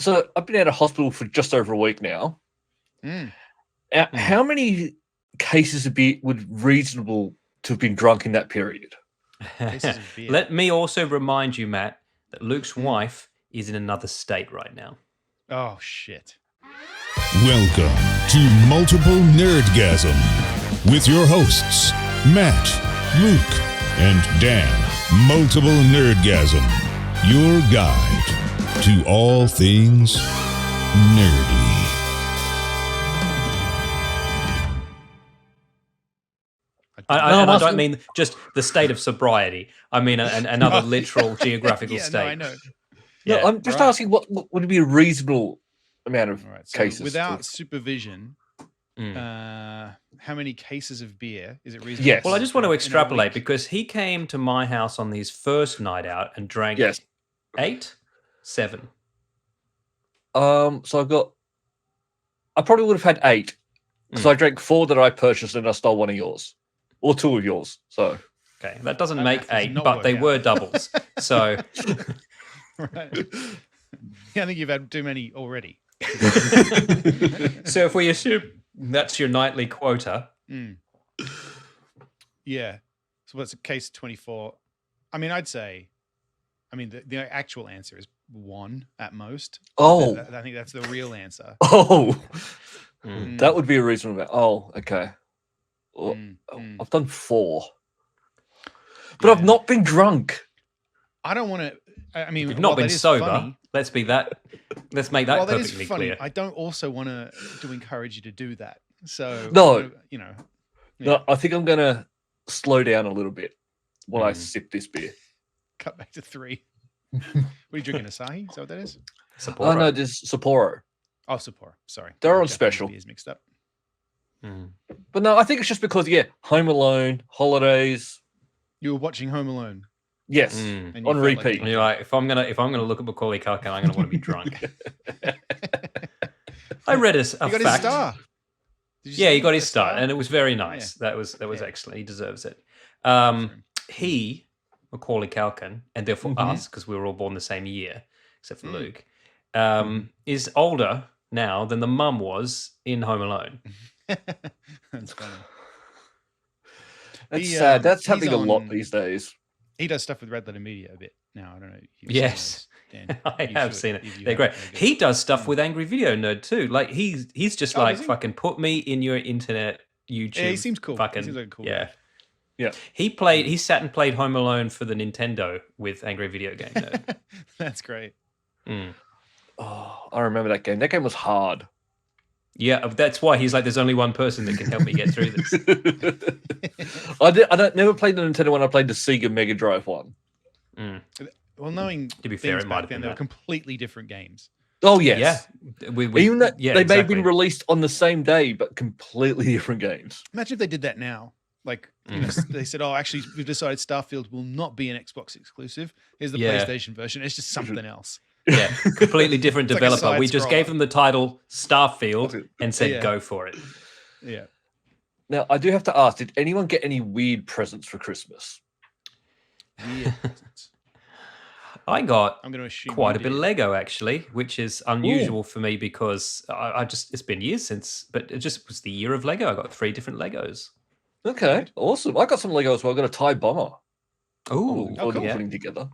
So I've been out of hospital for just over a week now. How many cases of beer would reasonable to have been drunk in that period? Let me also remind you, Matt, that Luke's wife is in another state right now. Oh, shit. Welcome to Multiple Nerdgasm with your hosts, Matt, Luke, and Dan. Multiple Nerdgasm, your guide to all things nerdy. I don't mean just the state of sobriety. I mean another literal geographical state. No, I know. No, I'm just asking what would be a reasonable amount of cases? Without supervision, how many cases of beer is it reasonable? Yes. Well, I just want to extrapolate because he came to my house on his first night out and drank 7. So I probably would have had 8 because I drank 4 that I purchased and I stole one of yours or 2 of yours. So okay, that doesn't make 8, but they were doubles. So right. Yeah, I think you've had too many already. So if we assume that's your nightly quota. Yeah. So what's case 24? I mean, I'd say, the actual answer is 1 at most. Oh. I think that's the real answer. Oh. That would be a reasonable amount. Oh, okay. Well, I've done 4. But I've not been drunk. I don't want to... You've not been sober. Funny, Let's make that perfectly clear. I don't also want to encourage you to do that. So no, Yeah. No, I think I'm gonna slow down a little bit while I sip this beer. Cut back to 3. What are you drinking? Asahi? Is that what that is? Sapporo. Oh no, this Sapporo. Oh, Sapporo. Sorry, they're on special. Beers mixed up. But no, I think it's just because Home Alone, holidays. You were watching Home Alone. Yes, on repeat. And you're like, if I'm gonna look at Macaulay Culkin, I'm gonna want to be drunk. I read a fact. His star. He got his star, and it was very nice. Yeah. That was excellent. He deserves it. He, Macaulay Culkin, and therefore us, because we were all born the same year, except for Luke, is older now than the mum was in Home Alone. That's funny. That's sad. That's happening a lot these days. He does stuff with Red Letter Media a bit now. I don't know. Yes, I have seen it. They're great. He does stuff with Angry Video Nerd too. Like he's just fucking put me in your internet YouTube. Yeah, he seems cool. Fucking, he seems like a cool guy. Yeah. He sat and played Home Alone for the Nintendo with Angry Video Game Nerd. That's great. Oh, I remember that game. That game was hard. Yeah, that's why he's like, there's only one person that can help me get through this. I never played the Nintendo one. I played the Sega Mega Drive one. Well, knowing to be fair, it might have been they were completely different games. Oh yes, yeah. Even that they may have been released on the same day, but completely different games. Imagine if they did that now. Like they said, oh, actually, we've decided Starfield will not be an Xbox exclusive. Here's the PlayStation version. It's just something else. Yeah, completely different developer. Like we just gave them the title Starfield and said, go for it. Yeah. Now, I do have to ask, did anyone get any weird presents for Christmas? Weird presents. I got I'm going to assume quite a bit of Lego, actually, which is unusual for me because it's been years since, but it just was the year of Lego. I got 3 different Legos. Okay, awesome. I got some Lego as well. I got a TIE bomber. Oh, cool. Putting together.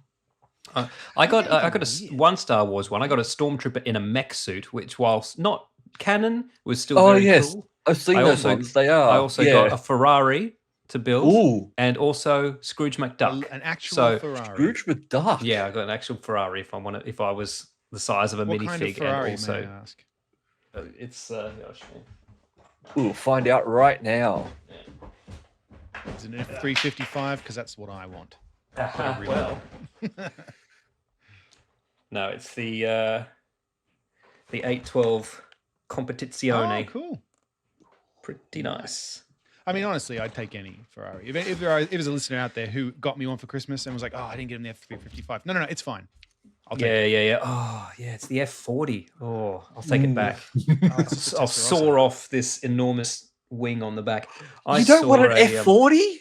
I got one Star Wars one. I got a Stormtrooper in a mech suit, which, whilst not canon, was still very cool. I've seen those ones. They are. I also got a Ferrari to build, and also Scrooge McDuck, an actual Ferrari. Scrooge McDuck. Yeah, I got an actual Ferrari if I was the size of a minifig, Ferrari, and also may I ask? It's We'll find out right now. Is it an F355? Because that's what I want. Well. No, it's the 812 Competizione. Oh, cool. Pretty nice. I mean, honestly, I'd take any Ferrari. If there's a listener out there who got me one for Christmas and was like, oh, I didn't get an F355. No, it's fine. I'll take it. Yeah. Oh, yeah, it's the F40. Oh, I'll take it back. I'll saw off this enormous wing on the back. You don't want an F40?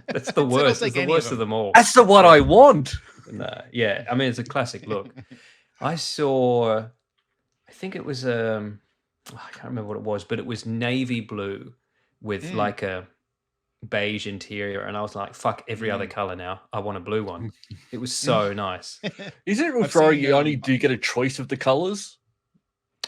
That's the worst. It's the worst of them all. That's the one I want. Yeah, I mean, it's a classic look. I saw, I think it was I can't remember what it was, but it was navy blue with like a beige interior, and I was like, fuck every other color now. I want a blue one. It was so nice. Isn't it with Ferrari you only do get a choice of the colors?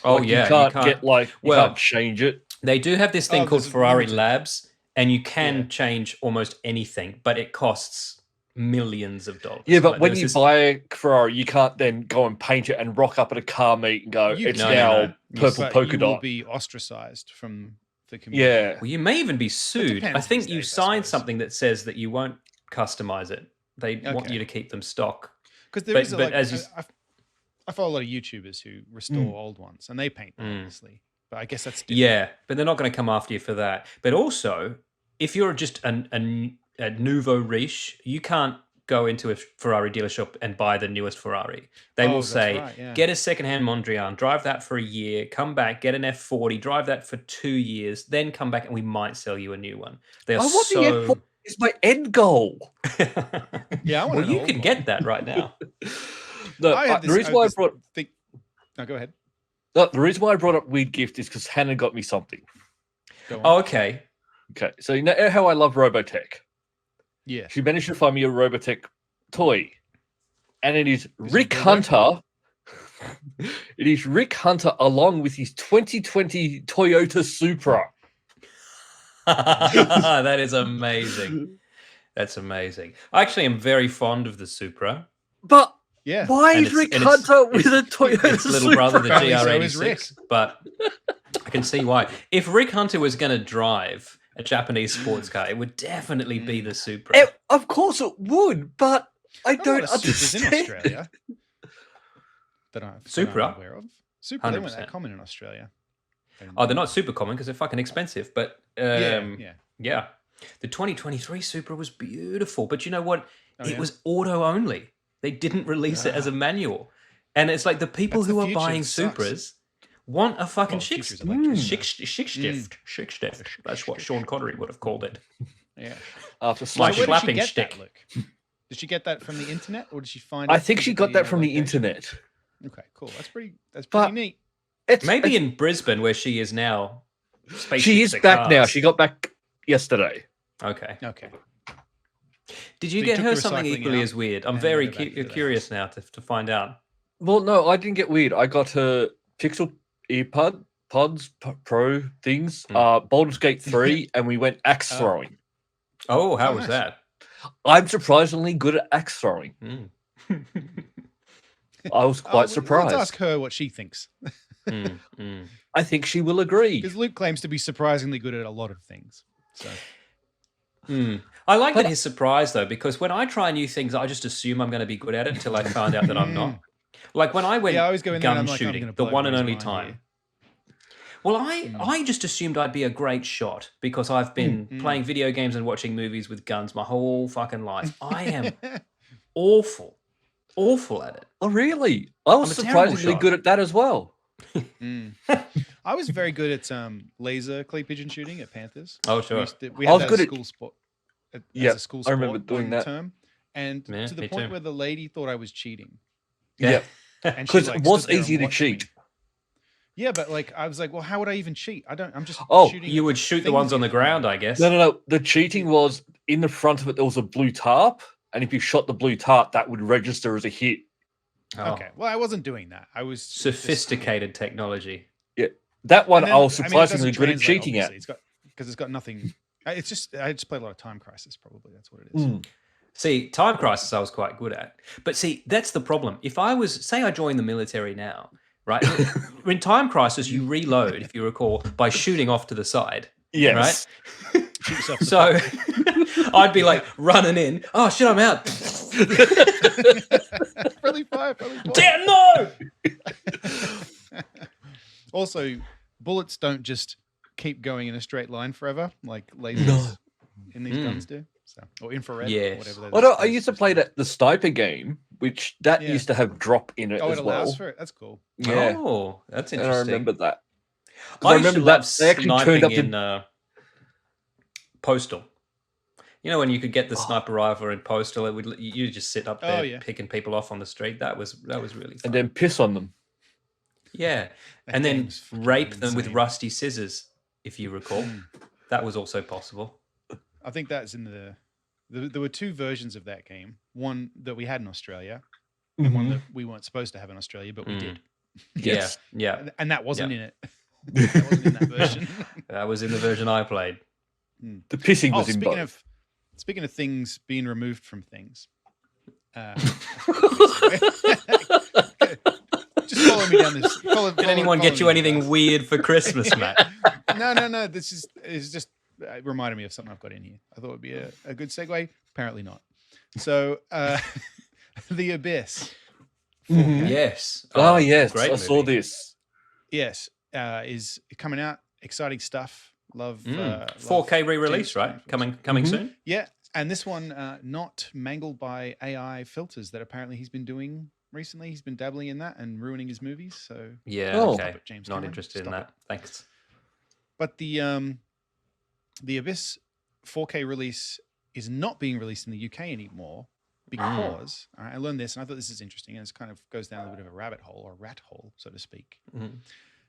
Oh like, yeah, you can't get like you can't change it. They do have this thing called Ferrari Labs, and you can change almost anything, but it costs millions of dollars. Yeah, but when you buy a Ferrari, you can't then go and paint it and rock up at a car meet and go, it's now purple polka dot. You will be ostracized from the community. Yeah. Well, you may even be sued. I think you signed something that says that you won't customize it. They want you to keep them stock. Because there is I follow a lot of YouTubers who restore old ones, and they paint them, obviously. But I guess that's different. Yeah, but they're not going to come after you for that. But also, if you're just a nouveau riche, you can't go into a Ferrari dealership and buy the newest Ferrari. They will say, get a secondhand Mondrian, drive that for a year, come back, get an F40, drive that for 2 years, then come back and we might sell you a new one. They're the F40 is my end goal. Well, you can get that right now. The reason why I brought... No, go ahead. No, the reason why I brought up Weird Gift is because Hannah got me something. Oh, okay. Okay, so you know how I love Robotech? Yeah. She managed to find me a Robotech toy. And it is Rick Hunter. It is Rick Hunter along with his 2020 Toyota Supra. That is amazing. That's amazing. I actually am very fond of the Supra. But why is Rick Hunter with a Toyota His little brother, the GR86. But I can see why. If Rick Hunter was going to drive a Japanese sports car, it would definitely be the Supra. Of course it would, but I don't understand. In Australia. Supra? I'm aware of. Supra, they weren't that common in Australia. Oh, they're not super common because they're fucking expensive, but yeah. The 2023 Supra was beautiful, but you know what? It was auto only. They didn't release it as a manual. And it's like the people who are buying Supras want a fucking shift. That's what Sean Connery would have called it. Yeah. After slapping stick. Did she get that from the internet, or did she find? I think she got that from the internet. Okay, cool. That's pretty neat. Maybe in Brisbane, where she is now. She is back now. She got back yesterday. Okay. Did you get her something equally as weird? I'm very curious now to find out. Well, no, I didn't get weird. I got her Pixel Pods Pro things, Baldur's Gate 3, and we went axe throwing. Oh, how was that? I'm surprisingly good at axe throwing. I was quite surprised. Let's ask her what she thinks. I think she will agree. Because Luke claims to be surprisingly good at a lot of things. So. I like that he's surprised, though, because when I try new things, I just assume I'm going to be good at it until I find out that I'm not. Like when I went gun shooting, the one and only time. Well, I just assumed I'd be a great shot because I've been playing video games and watching movies with guns my whole fucking life. I am awful at it. Oh, really? I was surprisingly good at that as well. I was very good at laser clay pigeon shooting at Panthers. Oh, sure. We had that as a school sport. As a school sport, I remember doing that. Term, and to the point where the lady thought I was cheating. Yeah. Because it was easy to cheat. Yeah, but like I was like, well, how would I even cheat? I'm just shooting. You would shoot the ones on the ground, I guess. No. The cheating was in the front of it. There was a blue tarp, and if you shot the blue tarp, that would register as a hit. Oh. Okay. Well, I wasn't doing that. I was sophisticated technology. Yeah, that one I was surprisingly good at cheating at. Because it's got nothing. I just played a lot of Time Crisis. Probably that's what it is. See, Time Crisis I was quite good at. But see, that's the problem. If I joined the military now, right? In Time Crisis, you reload, if you recall, by shooting off to the side. Yes. Right? So I'd be like running in. Oh, shit, I'm out. Friendly fire. Damn, no! Also, bullets don't just keep going in a straight line forever, like lasers in these guns do. So, or infrared, or whatever. I used to play the sniper game, which used to have drop in it as well. Oh, it allows for it? That's cool. Yeah. Oh, that's interesting. And I remember that. I remember that they actually turned up in Postal. You know when you could get the sniper rifle and postal, you just sit up there picking people off on the street. That was really fun. And then piss on them. Yeah, and then rape them with rusty scissors, if you recall. That was also possible. I think that's in there were two versions of that game. One that we had in Australia, and one that we weren't supposed to have in Australia, but we did. Yes. Yeah. And that wasn't in it. That wasn't in that version. That was in the version I played. The pissing was in both. Speaking of things being removed from things, just follow me down this. Did anyone get you anything weird for Christmas, Matt? No. This is just it reminded me of something I've got in here. I thought it would be a good segue. Apparently not. So, The Abyss. Yes. Oh, yes. Great I saw this. Yes. Is coming out. Exciting stuff. Love 4K re-release, right? Coming soon. Yeah, and this one not mangled by AI filters that apparently he's been doing recently. He's been dabbling in that and ruining his movies. So okay, James not Cameron. interested in that. Thanks. But the Abyss 4K release is not being released in the UK anymore because I learned this and I thought this is interesting, and it kind of goes down a bit of a rabbit hole or rat hole, so to speak.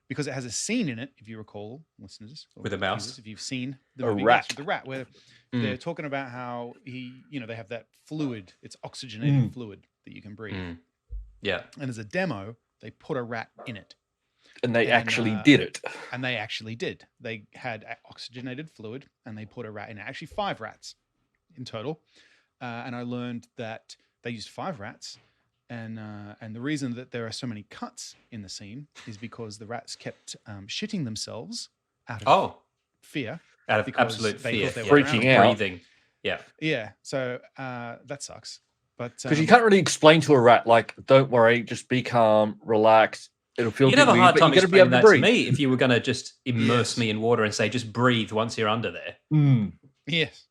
Because it has a scene in it, if you recall, listeners, with a mouse. Viewers, if you've seen the A movie, rat. the rat, where they're talking about how they have that fluid, it's oxygenated fluid that you can breathe. Yeah. And as a demo, they put a rat in it. And they actually did it. And they actually did. They had oxygenated fluid and they put a rat in it. Actually, 5 rats in total. And I learned that they used 5 rats. And the reason that there are so many cuts in the scene is because the rats kept shitting themselves out of fear. Out of because absolute they fear. thought they were Freaking drowning. out. Breathing. Yeah. Yeah. So that sucks. But Because you can't really explain to a rat, like, don't worry, just be calm, relax. It'll feel You'd have a weird, hard but time you gotta be able explaining to that to breathe. me if you were going to just immerse me in water and say, just breathe once you're under there. Yes.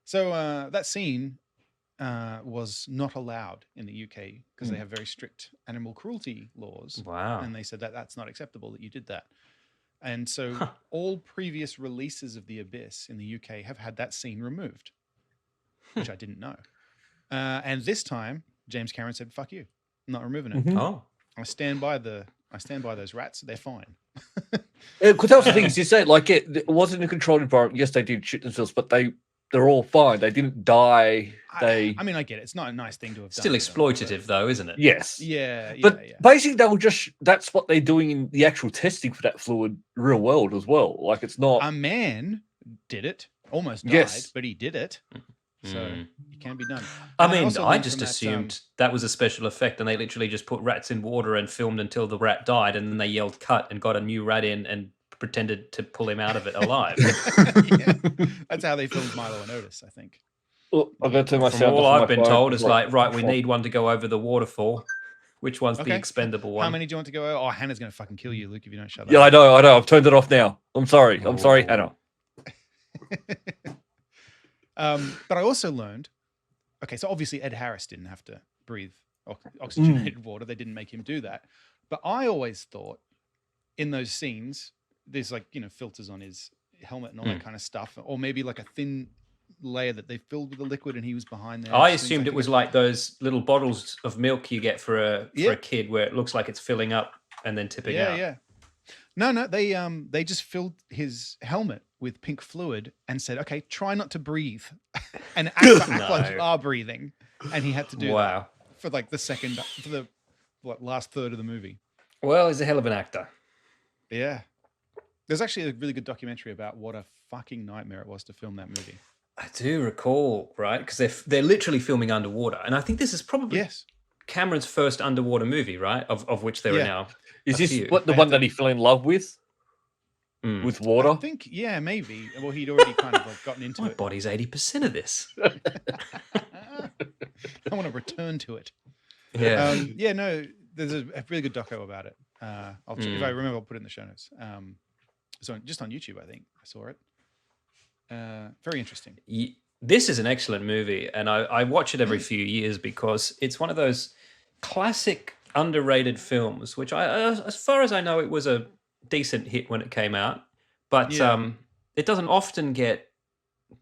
So that scene was not allowed in the UK because they have very strict animal cruelty laws. Wow. And they said that that's not acceptable that you did that. And so all previous releases of The Abyss in the UK have had that scene removed, which I didn't know. And this time, James Cameron said, "Fuck you, I'm not removing it. Oh. I stand by those rats. They're fine." Because that was the thing, is you said, like, it wasn't a controlled environment. Yes, they did shit themselves, but they're all fine. They didn't die. I mean, I get it. It's not a nice thing to have done. Still exploitative, though, isn't it? Yes. Yeah. But basically, that's what they're doing in the actual testing for that fluid real world as well. Like, it's not. A man did it, almost died, Yes. but he did it. So it can be done. I And mean, also I learned just from that, assumed that was a special effect and they literally just put rats in water and filmed until the rat died and then they yelled cut and got a new rat in and pretended to pull him out of it alive. Yeah, that's how they filmed Milo and Otis, I think. Well, I've got to turn my From sound all off on I've my been phone. told is like, right, we control. need one to go over the waterfall. Which one's the Okay. expendable one? How many do you want to go? Oh, Hannah's going to fucking kill you, Luke, if you don't shut Yeah, up. I know. I've turned it off now. I'm sorry, Oh. Hannah. But I also learned, okay, so obviously Ed Harris didn't have to breathe oxygenated water. They didn't make him do that. But I always thought in those scenes, there's like, filters on his helmet and all that kind of stuff, or maybe like a thin layer that they filled with the liquid and he was behind there. I assumed it was like those little bottles of milk you get for a kid where it looks like it's filling up and then tipping out. Yeah. No, they just filled his helmet with pink fluid and said, "Okay, try not to breathe," and act like you are breathing. And he had to do that for like the last third of the movie. Well, he's a hell of an actor. Yeah, there's actually a really good documentary about what a fucking nightmare it was to film that movie. I do recall, right? Because they're literally filming underwater, and I think this is probably Cameron's first underwater movie, right? Of which there are now. Is this few. what the one that he fell in love with? With water? I think, maybe. Well, he'd already kind of like gotten into My it. body's 80% of this. I want to return to it. Yeah. No, there's a really good doco about it. I'll check, if I remember, I'll put it in the show notes. So just on YouTube, I think I saw it. Very interesting. This is an excellent movie, and I watch it every few years because it's one of those classic underrated films, which as far as I know, it was a decent hit when it came out, but it doesn't often get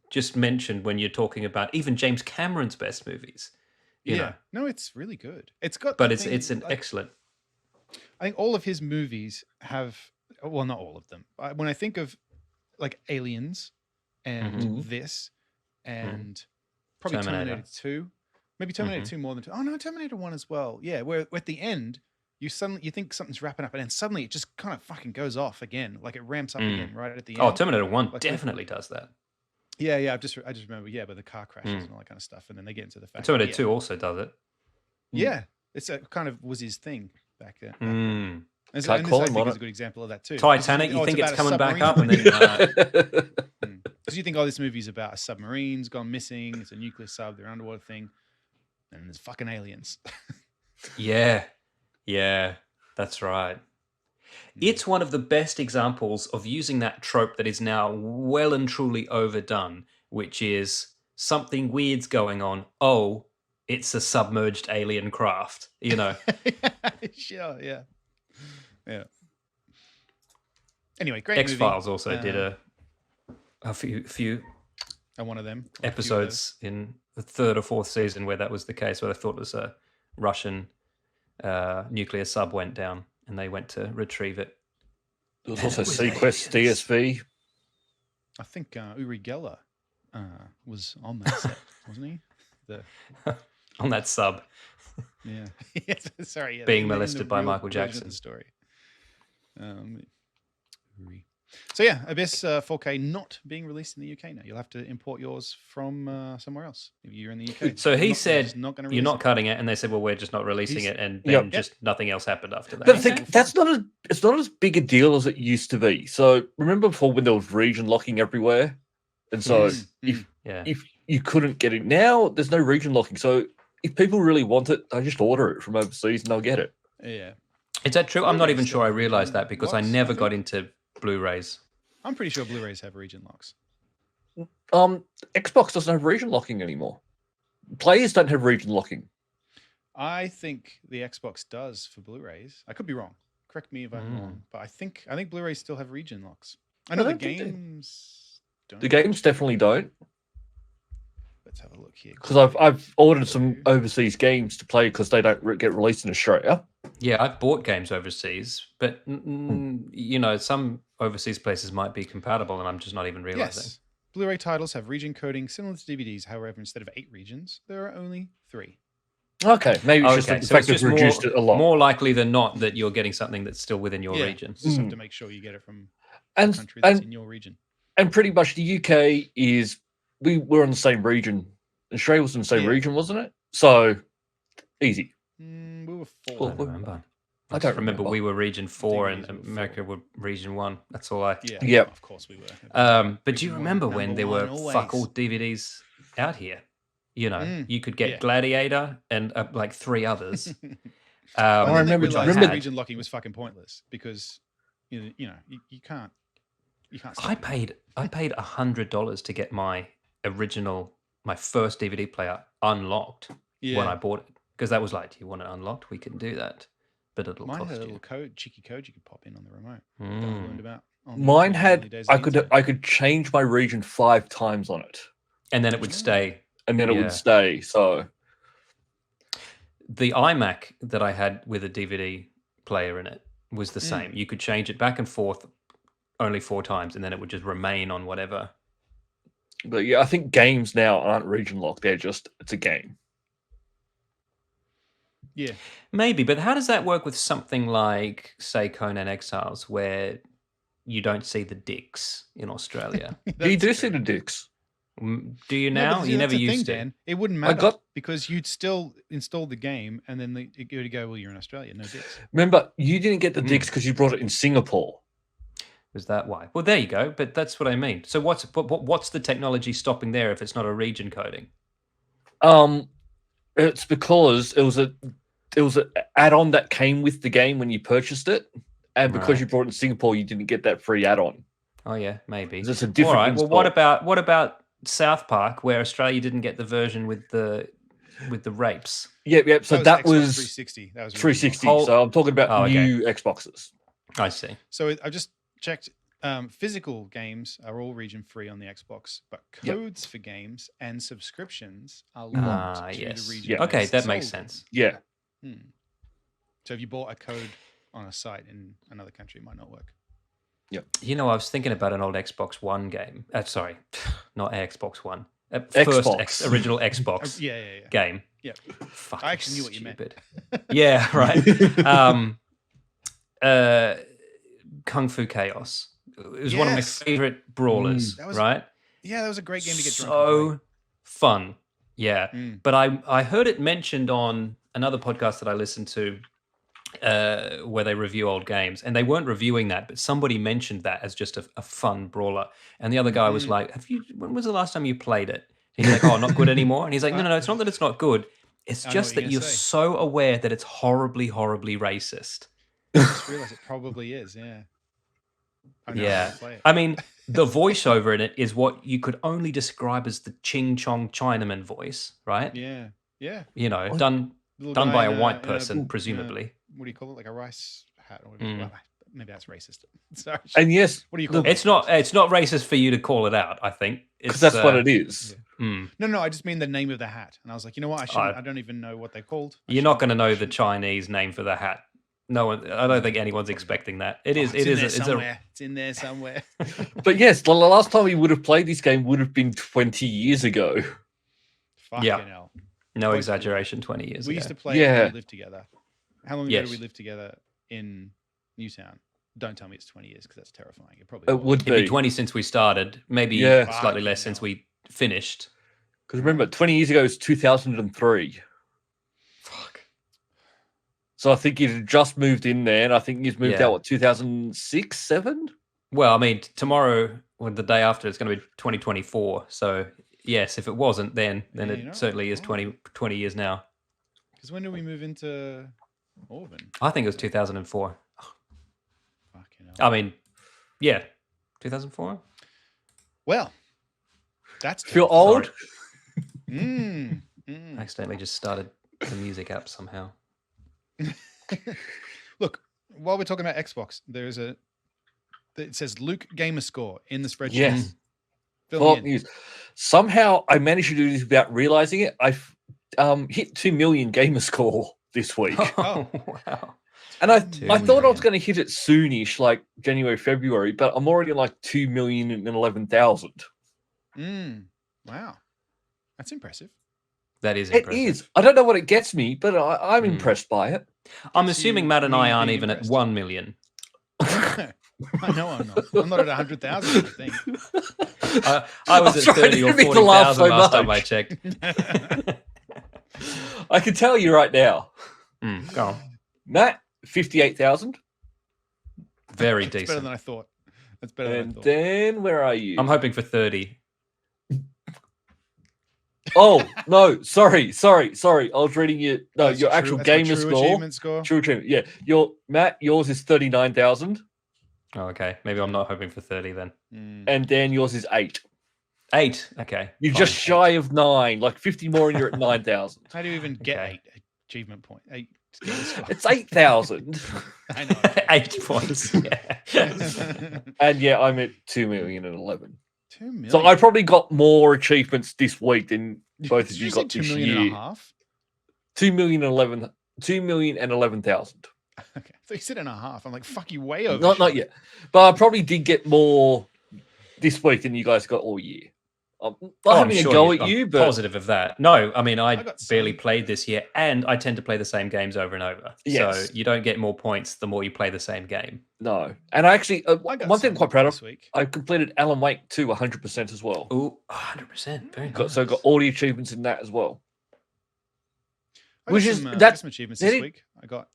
just mentioned when you're talking about even James Cameron's best movies. You know, no, it's really good. It's got, but that it's thing, an like, excellent. I think all of his movies have, well, not all of them. When I think of like Aliens and Mhm. this and probably Terminator. Terminator 2, maybe Terminator 2 more than 2. Oh no, Terminator 1 as well. Yeah, where at the end you think something's wrapping up, and then suddenly it just kind of fucking goes off again, like it ramps up again right at the end. Oh, Terminator 1 Like definitely does that. Yeah, I just remember, but the car crashes and all that kind of stuff, and then they get into the fact. Terminator 2 also does it. Yeah, it's kind of was his thing back then. And this, Can't and this call I him think on is it. a good example of that too. Titanic, you think it's about a coming back submarine? up, and then Because you think, oh, this movie's about a submarine's gone missing, it's a nuclear sub, they're underwater thing, and there's fucking aliens. yeah, that's right. It's one of the best examples of using that trope that is now well and truly overdone, which is something weird's going on. Oh, it's a submerged alien craft, you know. Sure, yeah. Anyway, great movie. X-Files also did a few one of them episodes in the third or fourth season where that was the case, where they thought it was a Russian nuclear sub went down and they went to retrieve it. There was also Sequest DSV. I think Uri Geller was on that set, wasn't he? On that sub. Yeah. Yes, sorry. Yeah, Being molested by Michael version of Jackson. the story. So yeah, Abyss 4K not being released in the UK now. You'll have to import yours from somewhere else if you're in the UK. So he said, he's not gonna "You're release not it. cutting it," and they said, "Well, we're just not releasing He's- it," and then just nothing else happened after that. But I think that's not it's not as big a deal as it used to be. So remember before when there was region locking everywhere, and so if you couldn't get it now, there's no region locking. So if people really want it, they just order it from overseas and they'll get it. Yeah. Is that true? I'm not even sure I realized that because I Locks, never I got think. into Blu-rays. I'm pretty sure Blu-rays have region locks. Xbox doesn't have region locking anymore. Players don't have region locking. I think the Xbox does for Blu-rays. I could be wrong. Correct me if I'm wrong, but I think Blu-rays still have region locks. I know the don't think they- games don't. The games definitely don't. Let's have a look here. Because I've ordered some overseas games to play because they don't get released in Australia. Yeah, I've bought games overseas, but you know, some overseas places might be compatible, and I'm just not even realizing. Yes. Blu-ray titles have region coding similar to DVDs. However, instead of 8 regions, there are only 3. Okay, maybe it's just the fact they've reduced it a lot. More likely than not that you're getting something that's still within your region. Just have to make sure you get it from And- the country that's and- in your region. And pretty much the UK is we were in the same region. Australia was in the same Yeah. region, wasn't it? So easy. We were 4. Well, I don't remember. I I don't don't remember. We were region 4 and DVDs were 4. America were region 1. That's all I. Yeah. Yep. Of course we were. But do you Region remember one, when number there were one, fuck all always. DVDs out here? You know, you could get Yeah. Gladiator and like 3 others. I remember- realized remember- that region locking was fucking pointless because you can't. Stop I it. paid $100 to get my first DVD player unlocked when I bought it, because that was like, do you want it unlocked? We can do that, but it'll Mine cost had a you. little cheeky code you could pop in on the remote. That I learned about. on the Mine early had days of I the could internet. I could change my region 5 times on it, And then it would stay. and then it Yeah. would stay. So The iMac that I had with a DVD player in it was the same. You could change it back and forth only 4 times, and then it would just remain on whatever. but yeah, I think games now aren't region locked. They're just it's a game. Yeah. Maybe, but how does that work with something like, say, Conan Exiles, where you don't see the dicks in Australia? You That's do see true. the dicks. Do you No, now? but see, You that's never the thing, used to. Dan. It wouldn't I matter got- because you'd still install the game and then it would go, well, you're in Australia, no dicks. Remember, you didn't get the dicks because you brought it in Singapore. Is that why? Well, there you go. But that's what I mean. So what's the technology stopping there if it's not a region coding? It's because it was an add-on that came with the game when you purchased it, and because Right. you brought it in Singapore, you didn't get that free add-on. Oh yeah, maybe. It's a All different. right. Well, install. what about South Park, where Australia didn't get the version with the rapes? Yep. So that Xbox was 360. That was 360. Oh, So I'm talking about okay. new Xboxes. I see. So I just checked. Physical games are all region free on the Xbox, but codes for games and subscriptions are locked to the region. Okay, that makes sense. Yeah. So if you bought a code on a site in another country, it might not work. Yep. You know, I was thinking about an old Xbox One game. Sorry, not Xbox One. Original Xbox game. Yeah. Fucking I actually knew what you meant. Yeah, right. Kung Fu Chaos. It was one of my favorite brawlers, right? Yeah, that was a great game to get drunk. So fun. Yeah. But I heard it mentioned on another podcast that I listened to where they review old games, and they weren't reviewing that, but somebody mentioned that as just a fun brawler. And the other guy was like, when was the last time you played it? And he's like, oh, not good anymore. And he's like, no, it's not that it's not good. It's just that you're so aware that it's horribly, horribly racist. I just realized it probably is, yeah. I mean, the voiceover in it is what you could only describe as the Ching Chong Chinaman voice, right? Yeah. You know, done by a white person, presumably. What do you call it? Like a rice hat? Or well, maybe that's racist. Sorry. And yes, what do you call it? It's not racist for you to call it out, I think. Because that's what it is. Yeah. No, I just mean the name of the hat. And I was like, you know what? I don't even know what they're called. You're not going to know the Chinese name for the hat. No one. I don't think anyone's expecting that. It's in there somewhere. But yes, the last time we would have played this game would have been 20 years ago. Fucking hell. No exaggeration, 20 years ago. We used to play when we lived together. How long ago did we live together in Newtown? Don't tell me it's 20 years because that's terrifying. It would be 20 since we started. Maybe slightly less since we finished. Because remember, 20 years ago is 2003. Fuck. So I think you'd just moved in there, and I think you've moved out, 2006, 7? Well, I mean, tomorrow or the day after, it's going to be 2024. So, yes, if it wasn't then it certainly is 20 years now. Because when did we move into Auburn? I think it was 2004. Fucking hell. I mean, 2004? Well, that's feel old. I accidentally just started the music app somehow. Look, while we're talking about Xbox, it says Luke Gamer Score in the spreadsheet. Yes. News. Somehow I managed to do this without realizing it. I hit 2 million gamer score this week. Oh, wow. And I thought I was going to hit it soonish, like January, February, but I'm already like 2,011,000. Wow. That's impressive. That is impressive. It is. I don't know what it gets me, but I'm impressed by it. I'm assuming Matt and I aren't even at 1 million. I know I'm not. I'm not at 100,000, I think. I was at 30 or 40,000 last time I checked. I can tell you right now. Go on. Matt, 58,000. Very That's decent. better than I thought. That's better than I thought. And then where are you? I'm hoping for 30. Oh, no, sorry. I was reading your actual gamer score. True achievement. Yeah. Yours is 39,000. Oh, okay. Maybe I'm not hoping for 30 then. And Dan, yours is 8. 8. Okay. You're just shy of 9, like 50 more and you're at 9,000. How do you even get 8 achievement point? 8. It's 8,000. I know. 8 points. Yeah. And I'm at 2,011,000. 2 million. So I probably got more achievements this week than both of you got this year. 2 million and a half? 2,011,000. Okay. So you said and a half. I'm like, fuck you, way over. Not yet. But I probably did get more this week than you guys got all year. I'm not having a go at you, but positive of that. No, I mean, I barely played this year, and I tend to play the same games over and over. Yes. So you don't get more points the more you play the same game. No. And I actually, one thing I'm quite proud of, I completed Alan Wake 2 100% as well. Ooh, 100%. Very nice. So I got all the achievements in that as well. I got some achievements this week. I got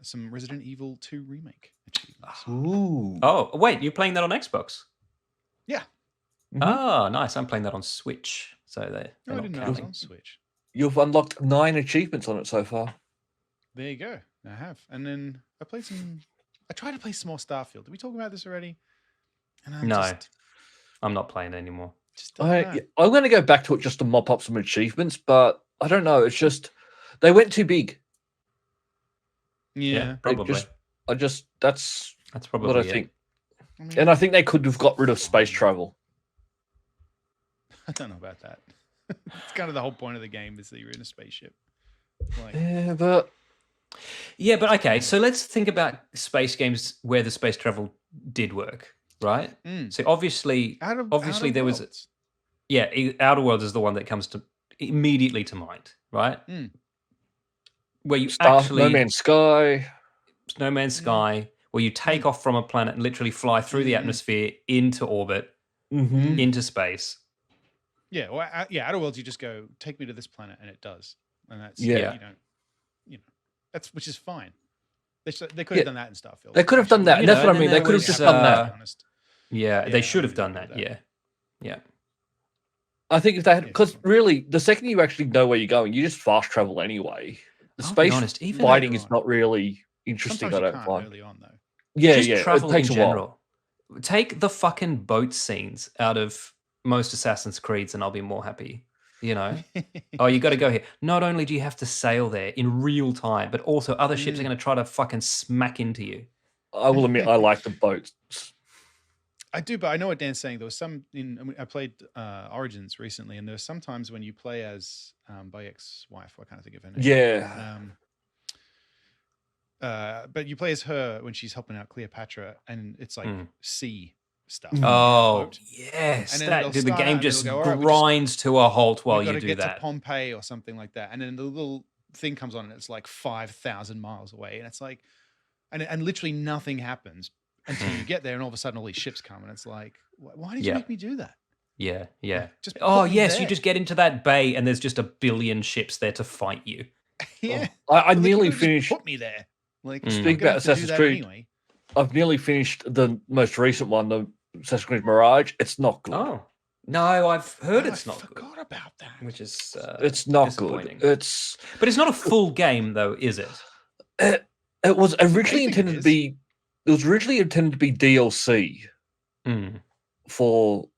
some Resident Evil 2 remake achievements. Ooh. Oh, wait, you're playing that on Xbox? Yeah. Oh, nice. I'm playing that on Switch. So I didn't know it was on Switch. You've unlocked 9 achievements on it so far. There you go. I have. And then I tried to play some more Starfield. Did we talk about this already? And I'm not playing it anymore. I'm going to go back to it just to mop up some achievements, but I don't know. It's just, they went too big. Yeah, probably. That's probably what I think. And I think they could have got rid of space travel. I don't know about that. It's kind of the whole point of the game is that you're in a spaceship. Like, yeah, but okay. So let's think about space games where the space travel did work, right? So obviously, there was, Outer Worlds is the one that comes to immediately to mind, right? Where you No Man's Sky, where you take off from a planet and literally fly through the atmosphere into orbit, into space. Yeah, well, Outer Worlds, you just go, take me to this planet, and it does, and that's you know, that's which is fine. They could have done that in Starfield. They could have done that, and that's what I mean. They could have just done that. Yeah, they should have done that. Yeah. I think if they had, because really, the second you actually know where you're going, you just fast travel anyway. The space fighting is not really interesting. Sometimes I don't find. early on though. Yeah, travel it takes in a while. general. Take the fucking boat scenes out of most Assassin's Creeds, and I'll be more happy. You know, oh, you got to go here. Not only do you have to sail there in real time, but also other ships are going to try to fucking smack into you. I will admit, I like the boats. I do, but I know what Dan's saying. There was I played Origins recently, and there were some times when you play as Bayek's wife. I can't think of her name. Yeah. But you play as her when she's helping out Cleopatra, and it's like sea stuff. Oh, yes. The game just grinds to a halt while you do that. Get to Pompeii or something like that. And then the little thing comes on and it's like 5,000 miles away. And it's like, and literally nothing happens until you get there. And all of a sudden all these ships come and it's like, why did you make me do that? Yeah. Just you just get into that bay and there's just a billion ships there to fight you. Yeah. I nearly finished. Put me there. Like, speak about Assassin's Creed. Anyway. I've nearly finished the most recent one, the Assassin's Creed Mirage. It's not good. Oh no, I've heard it's not good. I forgot about that. Which is it's not good. But it's not a full game, though, is it? It was originally intended to be. It was originally intended to be DLC for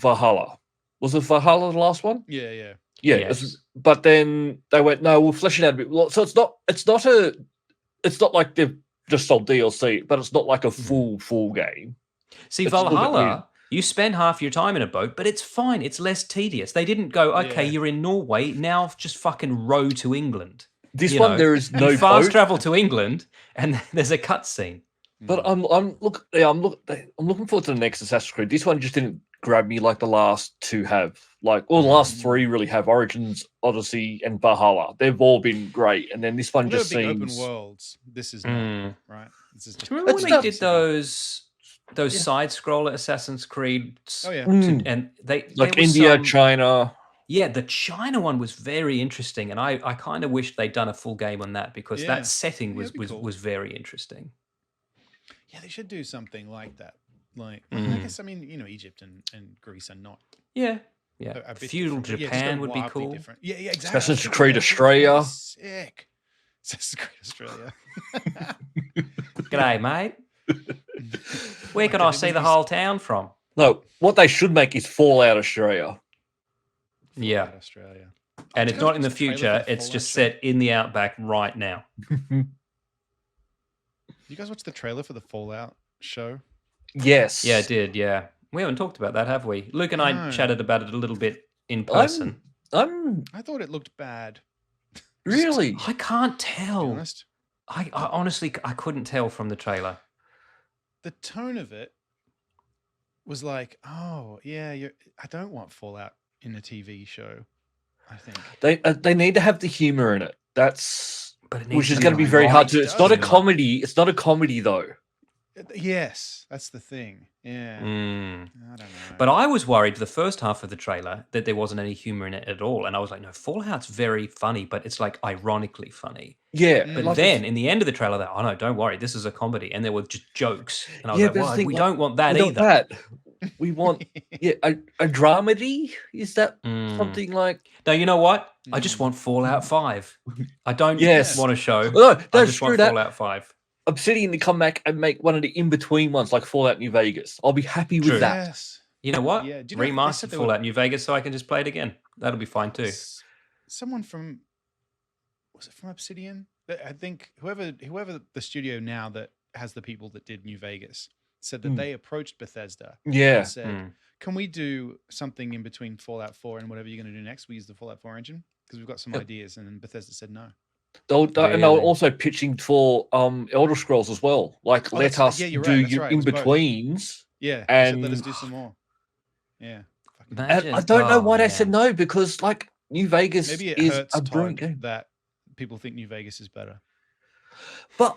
Valhalla. Was it Valhalla the last one? Yeah. Yes. But then they went, no, we'll flesh it out a bit. So it's not like they've just sold DLC, but it's not like a full game. See, Valhalla, you spend half your time in a boat, but it's fine. It's less tedious. They didn't go, okay, you're in Norway, now just fucking row to England. This one, there is no fast travel to England, and there's a cutscene. But I'm looking forward to the next Assassin's Creed. This one just didn't grab me like the last two have. Like, the last three really have. Origins, Odyssey, and Valhalla. They've all been great, and then this one just seems open worlds. This is not right. This is just. Remember when they did those side scroller Assassin's Creed? Oh yeah, and they like India, China. Yeah, the China one was very interesting, and I kind of wished they'd done a full game on that because that setting was very interesting. Yeah, they should do something like that. Like, I guess, Egypt and Greece are not. Yeah. Feudal Japan would be cool. Different. Yeah, exactly. Assassin's Creed Australia. Sick. Assassin's Creed Australia. G'day, mate. Where could I see the whole town from? No, what they should make is Fallout Australia. Fallout Australia. And it's not in the future. It's just set in the outback right now. You guys watch the trailer for the Fallout show? Yes. Yeah, I did. Yeah. We haven't talked about that, have we? Luke and I chatted about it a little bit in person. I thought it looked bad. Really? I can't tell. To be honest. I honestly couldn't tell from the trailer. The tone of it was like, oh yeah, I don't want Fallout in a TV show. I think they need to have the humor in it. Which is going to be very hard to. It's not a comedy. It's not a comedy though. Yes, that's the thing. Yeah. I don't know. But I was worried the first half of the trailer that there wasn't any humor in it at all. And I was like, no, Fallout's very funny, but it's like ironically funny. Yeah. But then in the end of the trailer, they're, oh no, don't worry, this is a comedy. And there were just jokes. And I was like, well, we don't want that either. We want a dramedy? Is that something like... No, you know what? I just want Fallout 5. I don't want a show. No, I just want Fallout 5. Obsidian to come back and make one of the in-between ones like Fallout New Vegas. I'll be happy with that. Yes. You know what? Yeah. Remastered Fallout New Vegas so I can just play it again. That'll be fine too. Someone from... Was it from Obsidian? I think whoever the studio now that has the people that did New Vegas said that they approached Bethesda Yeah. and said, can we do something in between Fallout 4 and whatever you're going to do next? We use the Fallout 4 engine because we've got some ideas. And then Bethesda said no. And they were also pitching for Elder Scrolls as well. Like, let us do your in-betweens. Yeah, and let us do some more. Yeah. And I don't know why they said no, because like New Vegas maybe it is hurts a brilliant game. that people think New Vegas is better. But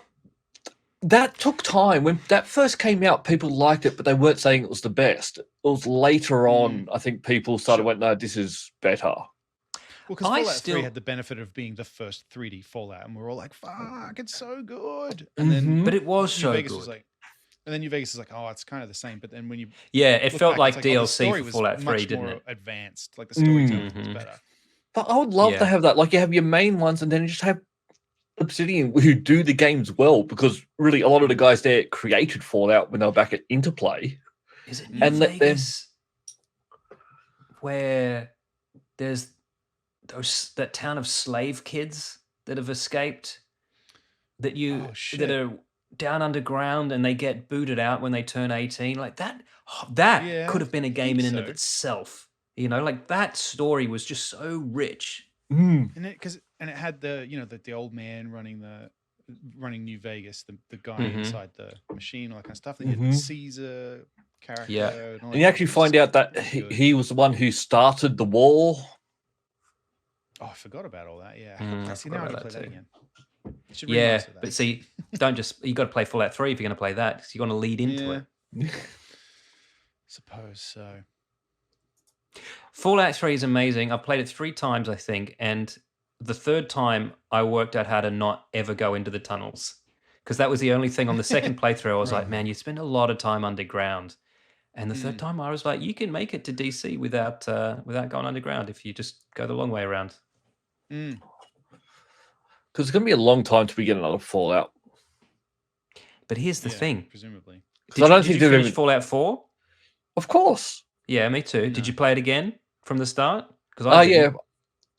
that took time. When that first came out, people liked it, but they weren't saying it was the best. It was later on, I think people started went, no, this is better. Well, because Fallout 3 had the benefit of being the first 3D Fallout, and we're all like, fuck, it's so good. And then, but it was New so Vegas good. Was like, and then New Vegas is like, oh, it's kind of the same. But then when you it felt back, like like, DLC for Fallout 3, didn't it? Advanced, like the storytelling was better. But I would love to have that. Like, you have your main ones, and then you just have Obsidian who do the games well, because really a lot of the guys there created Fallout when they were back at Interplay. Is it New Vegas where there's that town of slave kids that have escaped that are down underground and they get booted out when they turn 18? Like that could have been a game in and of itself. You know, like that story was just so rich. And it had the old man running New Vegas, the guy inside the machine, all that kind of stuff. Then you had the Caesar character. And you actually find out that he was the one who started the war. Oh, I forgot about all that. Yeah. See, now I gotta play that again. Yeah, but see, you got to play Fallout 3 if you're going to play that, because you're going to lead into it. Suppose so. Fallout 3 is amazing. I've played it 3 times, I think, and the third time I worked out how to not ever go into the tunnels, because that was the only thing on the second playthrough. I was like, man, you spend a lot of time underground. And the third time I was like, you can make it to DC without going underground if you just go the long way around. Because it's going to be a long time till we get another Fallout. But here's the thing. Presumably. Did you finish Fallout 4? Of course. Yeah, me too. No. Did you play it again from the start? Yeah.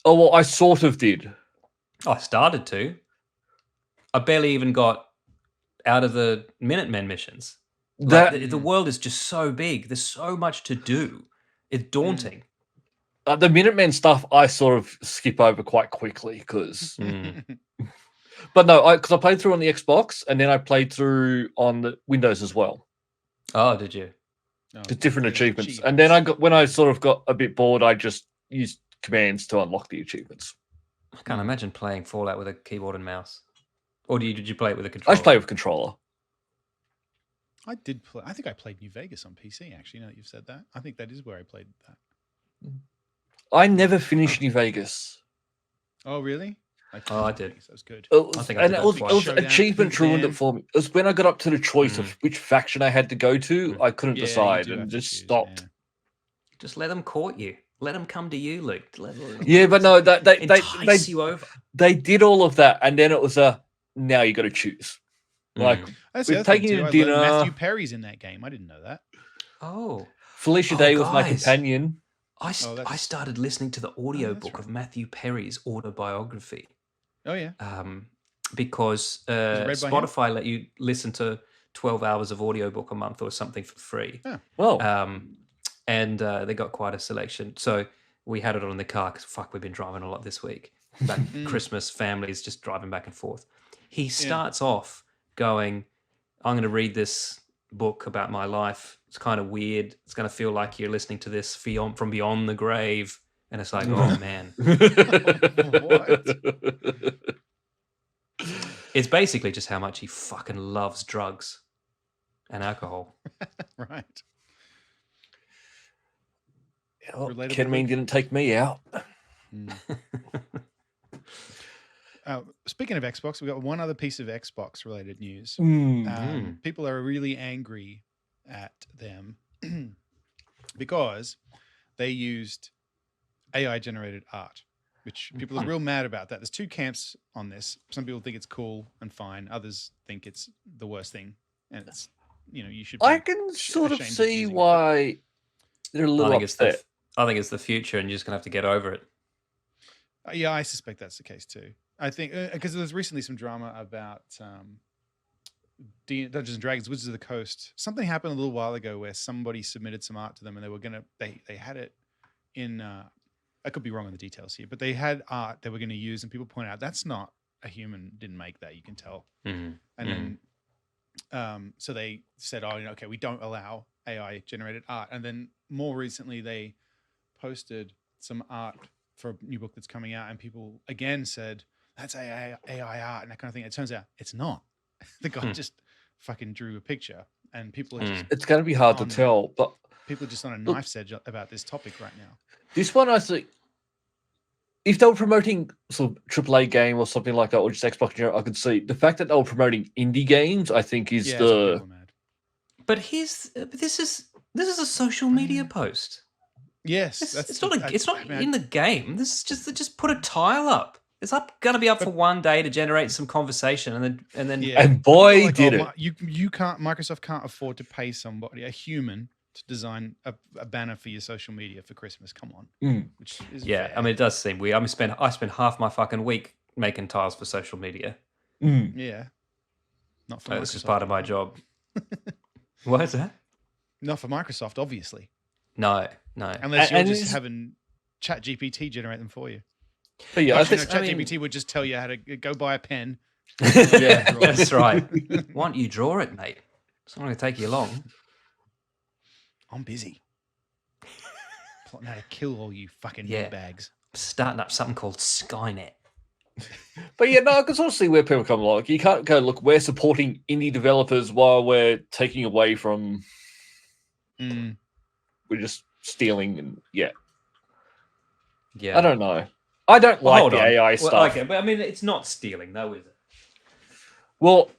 Oh, well, I sort of did. I started to. I barely even got out of the Minutemen missions. The world is just so big. There's so much to do. It's daunting. The Minutemen stuff I sort of skip over quite quickly because... But no, because I played through on the Xbox and then I played through on the Windows as well. Oh, did you? The different achievements. And then when I sort of got a bit bored, I just used commands to unlock the achievements. I can't imagine playing Fallout with a keyboard and mouse. Or did you play it with a controller? I just played with controller. I did play. I think I played New Vegas on PC, actually, now that you've said that. I think that is where I played that. I never finished New Vegas. Oh, really? I did. That was good. It was achievement ruined it for me. It was when I got up to the choice of which faction I had to go to, I couldn't decide and just stopped. Yeah. Just let them court you. Let them come to you, Luke. But no, they did all of that, and then it was now you got to choose. Like we're taking you to dinner. Matthew Perry's in that game. I didn't know that. Oh, Felicia Day was my companion. I started listening to the audiobook of Matthew Perry's autobiography. Oh yeah. Because Spotify let you listen to 12 hours of audiobook a month or something for free. Oh. Well. And they got quite a selection. So we had it on the car because we've been driving a lot this week. Back Christmas, families just driving back and forth. He starts off going, I'm going to read this book about my life. It's kind of weird. It's going to feel like you're listening to this from beyond the grave. And it's like, oh, man. What? It's basically just how much he fucking loves drugs and alcohol. Right. Ketamine didn't take me out. Speaking of Xbox, we've got one other piece of Xbox related news. People are really angry at them because they used AI generated art, which people are real mad about that. There's 2 camps on this. Some people think it's cool and fine. Others think it's the worst thing. And it's, you should. I can sort of see why they're a little upset. I think it's the future and you're just going to have to get over it. Yeah, I suspect that's the case too. I think because there was recently some drama about Dungeons and Dragons, Wizards of the Coast, something happened a little while ago where somebody submitted some art to them, and they had it in. I could be wrong on the details here, but they had art they were going to use, and people pointed out that's not a human didn't make that. You can tell. And then, so they said, "Oh, okay, we don't allow AI generated art." And then more recently, they posted some art for a new book that's coming out, and people again said that's AI art and that kind of thing. It turns out it's not. The guy just fucking drew a picture, and people are just it's going to be hard to tell, but people are just on a knife's edge about this topic right now. This one, I think, if they were promoting sort of AAA game or something like that, or just Xbox, I could see the fact that they were promoting indie games. I think is the. But this is a social media post. Yes, it's not in the game. This is just put a tile up. It's going to be up for one day to generate some conversation, and then and boy did it. Microsoft can't afford to pay somebody, a human, to design a banner for your social media for Christmas. Come on, which is fair. I mean, it does seem weird. I spend half my fucking week making tiles for social media. Yeah, not for Microsoft. This is part of my job. What is that? Not for Microsoft, obviously. No. Unless you're just having ChatGPT generate them for you. But yeah, ChatGPT would just tell you how to go buy a pen. Yeah, that's right. Why don't you draw it, mate? It's not going to take you long. I'm busy. Plotting how to kill all you fucking bags. Starting up something called Skynet. But yeah, no, I can sort of see where people come along. You can't go, look, we're supporting indie developers while we're taking away from... We're just stealing and yeah. I don't know. I don't like the AI stuff. Well, okay, but I mean, it's not stealing, though, is it? Well,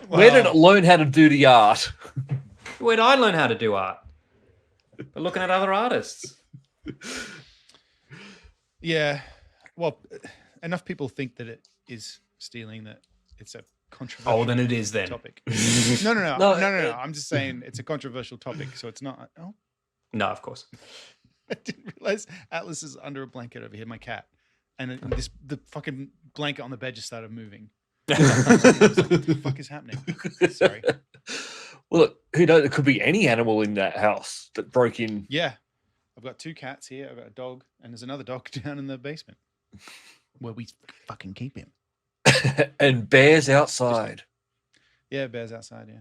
where did it learn how to do the art? Where did I learn how to do art? By looking at other artists. Yeah. Well, enough people think that it is stealing that it's a controversial then it is then. topic. No. I'm just saying it's a controversial topic, so it's not. Oh. No, of course. I didn't realize Atlas is under a blanket over here, my cat, and the fucking blanket on the bed just started moving. What the fuck is happening? Sorry. Well, look, who knows? It could be any animal in that house that broke in. Yeah, I've got 2 cats here. I've got a dog, and there's another dog down in the basement where we fucking keep him. And bears outside. Yeah, bears outside. Yeah.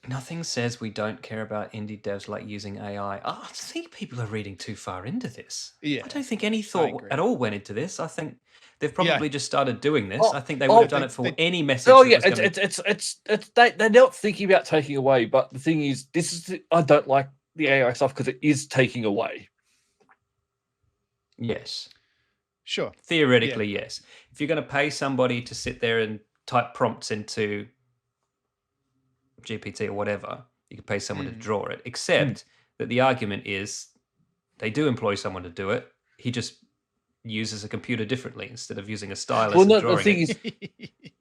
Nothing says we don't care about indie devs like using AI. I think people are reading too far into this. Yeah. I don't think any thought at all went into this. I think they've probably just started doing this. I think they would have done it for any message. Oh yeah, they're not thinking about taking away. But the thing is, I don't like the AI stuff because it is taking away. Yes. Sure. Theoretically, yes. If you're going to pay somebody to sit there and type prompts into GPT or whatever, you can pay someone to draw it, except that the argument is they do employ someone to do it. He just uses a computer differently instead of using a stylus. Well, no, the thing is,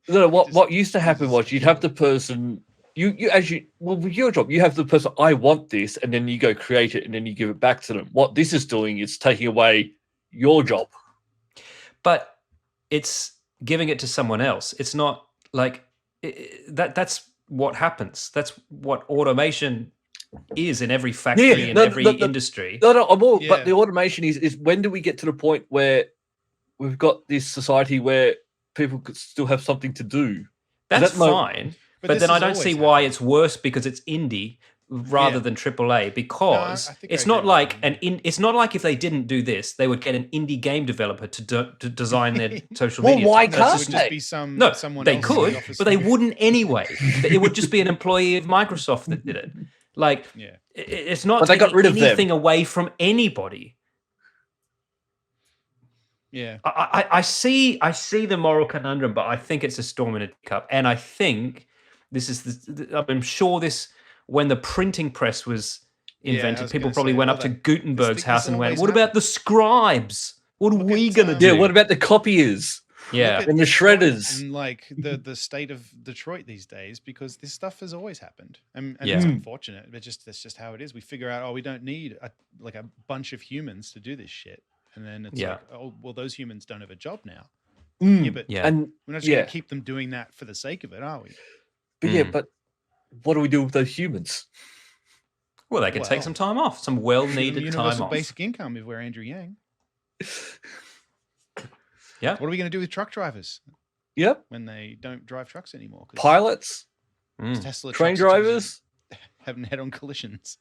what used to happen was you'd have the person, with your job, you have the person, I want this, and then you go create it and then you give it back to them. What this is doing is taking away your job. But it's giving it to someone else. It's not like that's what happens. That's what automation is in every factory, in every industry. But the automation is when do we get to the point where we've got this society where people could still have something to do? That's fine. But then I don't see why it's worse because it's indie rather than AAA, because it's not like it's not like if they didn't do this, they would get an indie game developer to design their social media. Well, why can't it would just be someone they else could, in the office. but they wouldn't anyway. It would just be an employee of Microsoft that did it. Like, it's not they got rid of anything them. away from anybody. Yeah, I see the moral conundrum, but I think it's a storm in a cup, and I think this is I'm sure this. When the printing press was invented, people probably went up to Gutenberg's house and went, what about the scribes? What are we going to do? Yeah, what about the copiers? Yeah. And the shredders. And like the state of Detroit these days, because this stuff has always happened. And it's unfortunate, but that's just how it is. We figure out, we don't need a bunch of humans to do this shit. And then it's like, oh, well, those humans don't have a job now. Yeah, but and we're not just going to keep them doing that for the sake of it, are we? But but what do we do with those humans? Well, they can take some time off, some well-needed time universal off. basic income if we're Andrew Yang. Yeah. What are we going to do with truck drivers? Yep. When they don't drive trucks anymore. Pilots. Tesla train drivers. Having head-on collisions.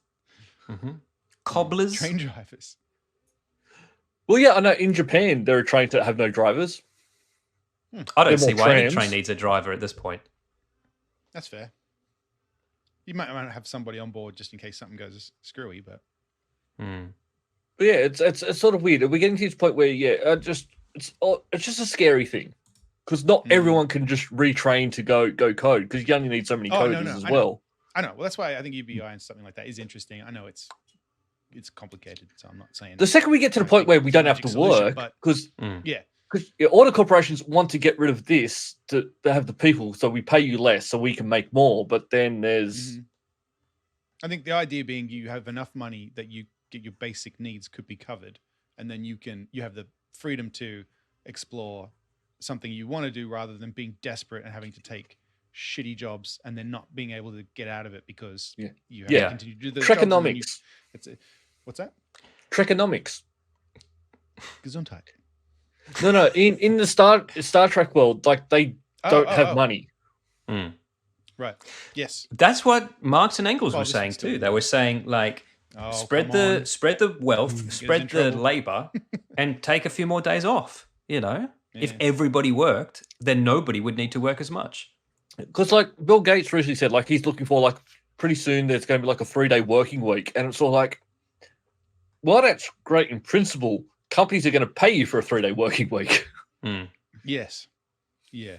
Cobblers. Train drivers. Well, yeah, I know in Japan there are trains that have no drivers. I don't see why any train needs a driver at this point. That's fair. You might have somebody on board just in case something goes screwy, but But yeah, it's sort of weird. Are we getting to this point where it's just a scary thing because not everyone can just retrain to go code because you only need so many coders as well. I know. Well, that's why I think UBI and something like that is interesting. I know it's complicated, so I'm not saying. The second we get to the point where we don't have to work, because auto corporations want to get rid of this to have the people, so we pay you less so we can make more. But then there's, I think the idea being you have enough money that you get your basic needs could be covered, and then you have the freedom to explore something you want to do rather than being desperate and having to take shitty jobs and then not being able to get out of it because you have to continue to do the Trekonomics. What's that? Trekonomics. Gesundheit. No. In the Star Trek world, like they don't have money. Right. Yes. That's what Marx and Engels were saying too. They were saying like spread the wealth, spread the labor, and take a few more days off. You know, if everybody worked, then nobody would need to work as much. Because like Bill Gates recently said, like he's looking for like pretty soon there's going to be like a 3-day working week, and it's all like, well, that's great in principle. Companies are going to pay you for a 3-day working week. Yes. Yeah.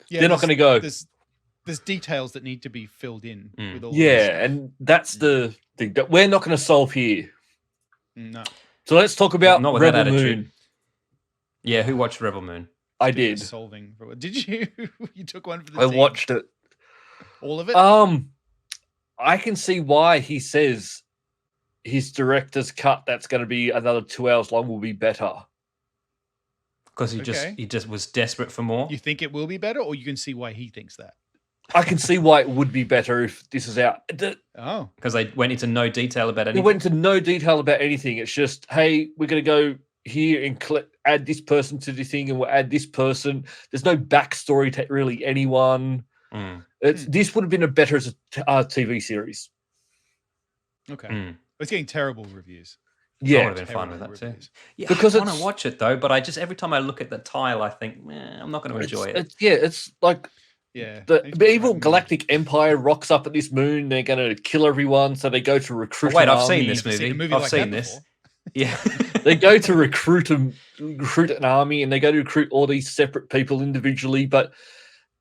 They're not going to go. There's details that need to be filled in with all. And that's the thing that we're not going to solve here. No. So let's talk about Rebel Moon. Yeah, who watched Rebel Moon? I did. Did you? You took one for the team? I watched it. All of it? I can see why he says his director's cut that's going to be another 2 hours long will be better. Because he just was desperate for more? You think it will be better, or you can see why he thinks that? I can see why it would be better if this is out. Because they went into no detail about anything? They went into no detail about anything. It's just, hey, we're going to go here and add this person to the thing, and we'll add this person. There's no backstory to really anyone. This would have been a better as a TV series. Okay. It's getting terrible reviews. Yeah, I would have been fine with that too. Yeah, because I want to watch it though, but I just every time I look at the tile, I think, I'm not going to enjoy it. It's like the evil galactic empire rocks up at this moon. They're going to kill everyone, so they go to recruit. I've seen this movie. I've seen this. Before. Yeah, they go to recruit an army, and they go to recruit all these separate people individually, but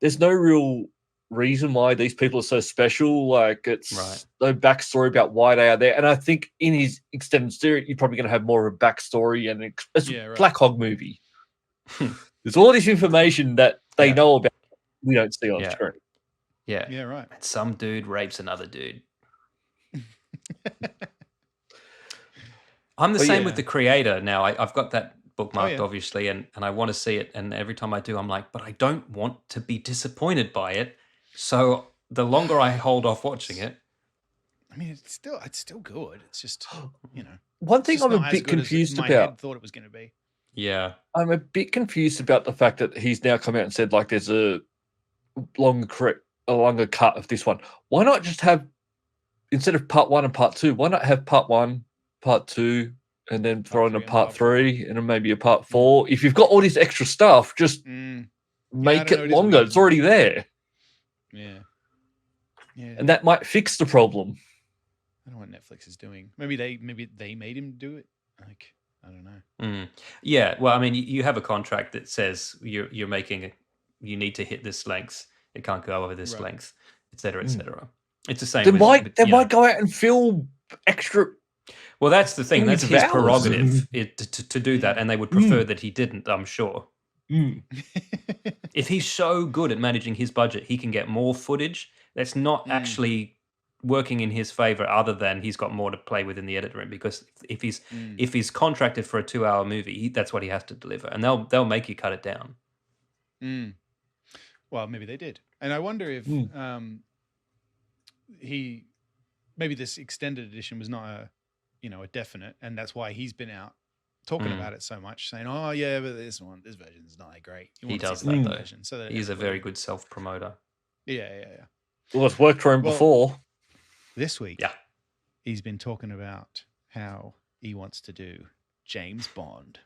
there's no real reason why these people are so special. Like it's no backstory about why they are there. And I think in his extended series, you're probably going to have more of a backstory, and it's a Black Hog movie. There's all this information that they know about we don't see on screen. Yeah, right. And some dude rapes another dude. I'm the same with the creator now. I've got that bookmarked, obviously, and I want to see it. And every time I do, I'm like, but I don't want to be disappointed by it. So the longer I hold off watching it, I mean, it's still good. It's just, one thing I'm a bit confused about. My head thought it was going to be. Yeah, I'm a bit confused about the fact that he's now come out and said like there's a longer cut of this one. Why not just have, instead of part 1 and part 2? Why not have part 1, part 2, and then throw in a part 3 and then maybe a part 4? If you've got all this extra stuff, just make it longer. It's already there. Yeah. And that might fix the problem. I don't know what Netflix is doing. Maybe they made him do it. Like, I don't know. Yeah. Well, I mean, you have a contract that says you're making you need to hit this length. It can't go over this length, et cetera, et cetera. It's the same. They might go out and film extra. Well, that's the thing. That's his prerogative to do that, and they would prefer that he didn't, I'm sure. If he's so good at managing his budget, he can get more footage. That's not actually working in his favor, other than he's got more to play with in the editor room. Because if he's contracted for a 2-hour movie, that's what he has to deliver, and they'll make you cut it down. Well, maybe they did. And I wonder if maybe this extended edition was not a definite, and that's why he's been out talking about it so much, saying, "Oh yeah, but this version's not that great." He does that though. Version, so that he's a very good self-promoter. Yeah. Well, it's worked for him before. This week, he's been talking about how he wants to do James Bond,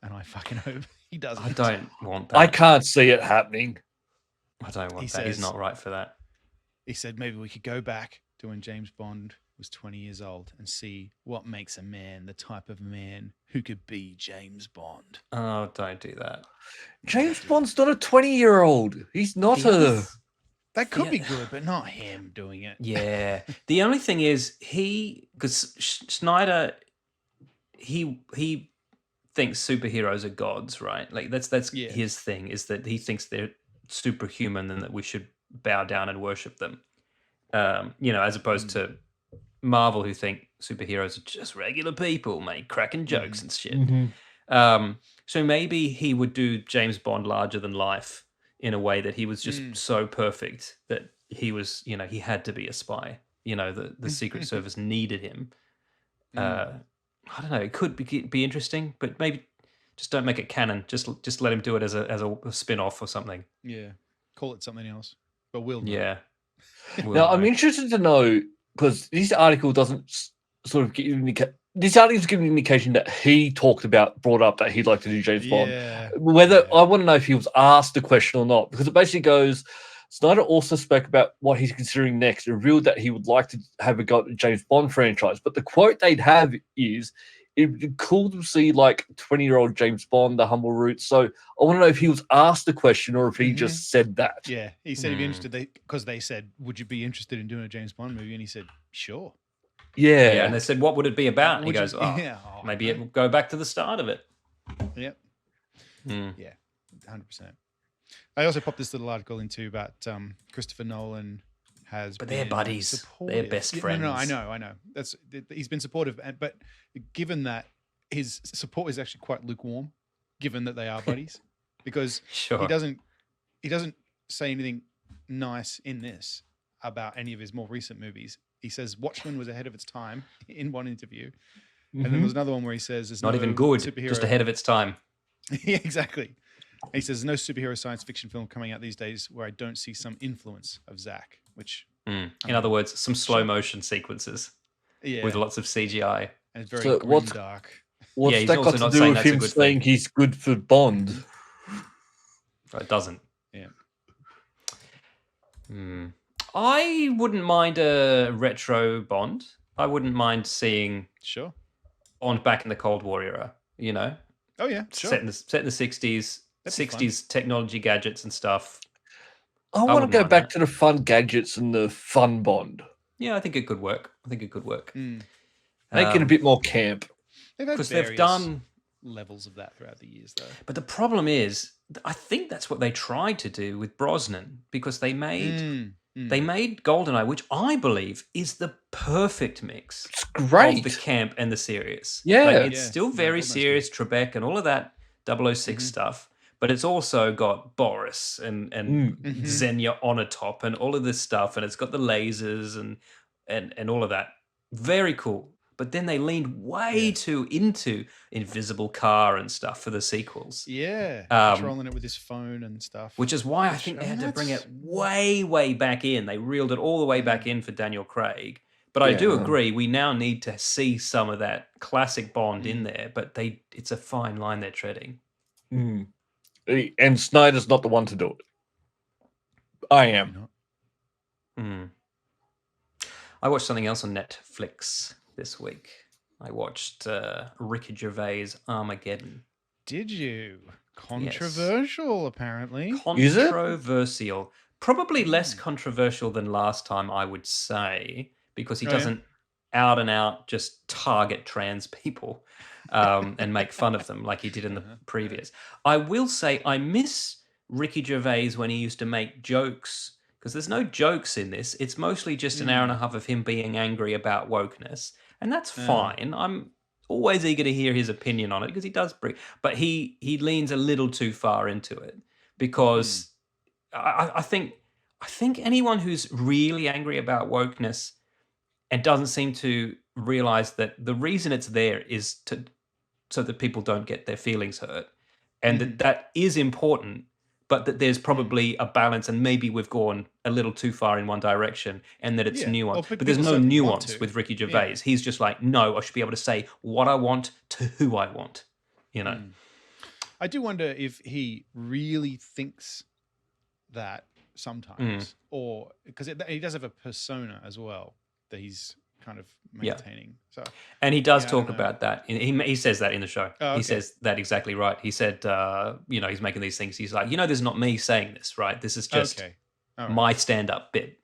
and I fucking hope he doesn't. I don't want that. I can't see it happening. I don't want that. He's not right for that. He said maybe we could go back to when James Bond was 20 years old and see what makes a man the type of man who could be James Bond. Oh, don't do that. James Bond's not a 20-year-old. He's not That could be good, but not him doing it. Yeah. The only thing is because Snyder, he thinks superheroes are gods, right? Like that's his thing, is that he thinks they're superhuman and that we should bow down and worship them. As opposed to Marvel, who think superheroes are just regular people, mate, cracking jokes and shit. So maybe he would do James Bond larger than life in a way that he was just so perfect that he was, he had to be a spy. The Secret Service needed him. I don't know. It could be interesting, but maybe just don't make it canon. Just let him do it as a spin-off or something. Yeah, call it something else. But we'll know. Yeah. Now, I'm interested to know, because this article doesn't sort of give this article's giving an indication that he brought up that he'd like to do James Bond. I want to know if he was asked the question or not, because it basically goes, Snyder also spoke about what he's considering next and revealed that he would like to have a go at the James Bond franchise. But the quote they'd have is, it'd be cool to see like 20-year-old James Bond, the humble roots. So I want to know if he was asked the question or if he just said that. Yeah, he said he'd be interested, because they said, would you be interested in doing a James Bond movie? And he said, sure. Yeah, and they said, what would it be about? And he goes, maybe it will go back to the start of it. Yep. Yeah, 100%. I also popped this little article into about Christopher Nolan but they're buddies. They're best friends. No, I know. He's been supportive, but given that his support is actually quite lukewarm, given that they are buddies, because he doesn't say anything nice in this about any of his more recent movies. He says Watchmen was ahead of its time in one interview, and then there's another one where he says it's not even good, just ahead of its time. Yeah, exactly. And he says, no superhero science fiction film coming out these days where I don't see some influence of Zach, which... in other words, some slow motion sequences with lots of CGI. And it's very grim dark. What's that got to do with him saying he's good for Bond? It doesn't. Yeah. I wouldn't mind a retro Bond. I wouldn't mind seeing Bond back in the Cold War era, Oh, yeah, sure. Set in the 60s. 60s technology gadgets and stuff. I want to go back to the fun gadgets and the fun Bond. Yeah, I think it could work. Make it a bit more camp. Because they've done levels of that throughout the years, though. But the problem is, I think that's what they tried to do with Brosnan, because they made GoldenEye, which I believe is the perfect mix. It's great. Of the camp and the serious. Yeah. It's still very serious, Trebek and all of that 006 stuff. But it's also got Boris and Xenia on a top and all of this stuff. And it's got the lasers and all of that. Very cool. But then they leaned way too into Invisible Car and stuff for the sequels. Yeah. Controlling it with his phone and stuff. Which is why I think they had to bring it way, way back in. They reeled it all the way back in for Daniel Craig. But I do agree, we now need to see some of that classic Bond in there. But it's a fine line they're treading. And Snyder's not the one to do it. I am. I watched something else on Netflix this week. I watched Ricky Gervais' Armageddon. Did you? Controversial, apparently. Controversial. Probably less controversial than last time, I would say, because he doesn't out and out just target trans people and make fun of them like he did in the previous. I will say I miss Ricky Gervais when he used to make jokes, because there's no jokes in this. It's mostly just an hour and a half of him being angry about wokeness. And that's fine. I'm always eager to hear his opinion on it, because he does but he leans a little too far into it. because I think anyone who's really angry about wokeness and doesn't seem to realize that the reason it's there is so that people don't get their feelings hurt, and that is important, but that there's probably a balance, and maybe we've gone a little too far in one direction, and that it's nuanced. Well, but there's no nuance with Ricky Gervais. He's just like, no, I should be able to say what I want to who I want. You know. I do wonder if he really thinks that sometimes, or because he does have a persona as well that he's kind of maintaining. So, and he does talk about that. He says that in the show. Oh, okay. He says that exactly right. He said, he's making these things. He's like, this is not me saying this, right? This is just my stand-up bit.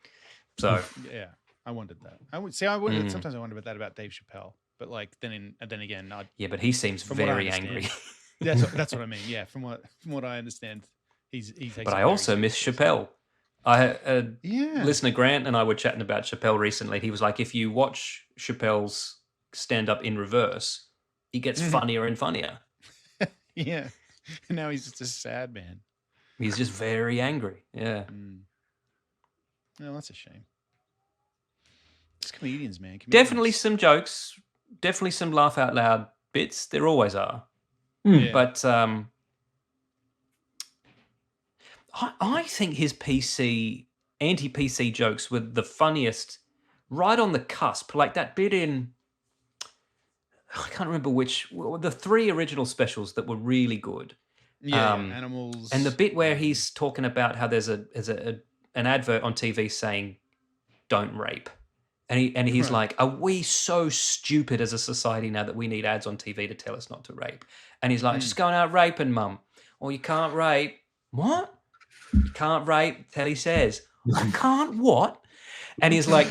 So yeah, I wondered that. Sometimes I wonder about Dave Chappelle, but like then again, but he seems very angry. That's what I mean. Yeah, from what I understand, he takes. But I also miss Chappelle. Listener Grant and I were chatting about Chappelle recently. He was like, if you watch Chappelle's stand-up in reverse, he gets funnier and funnier. Yeah. Now he's just a sad man. He's just very angry. Yeah. No, that's a shame. It's comedians, man. Definitely some jokes. Definitely some laugh out loud bits. There always are. Yeah. But I think his anti-PC jokes were the funniest, right on the cusp. Like that bit in, I can't remember the 3 original specials that were really good. Yeah, Animals. And the bit where he's talking about how there's an advert on TV saying, "Don't rape," and he's like, "Are we so stupid as a society now that we need ads on TV to tell us not to rape?" And he's like, "Just going out raping, mum." Or you can't rape. What? You can't rape, Telly says. I can't what? And he's like,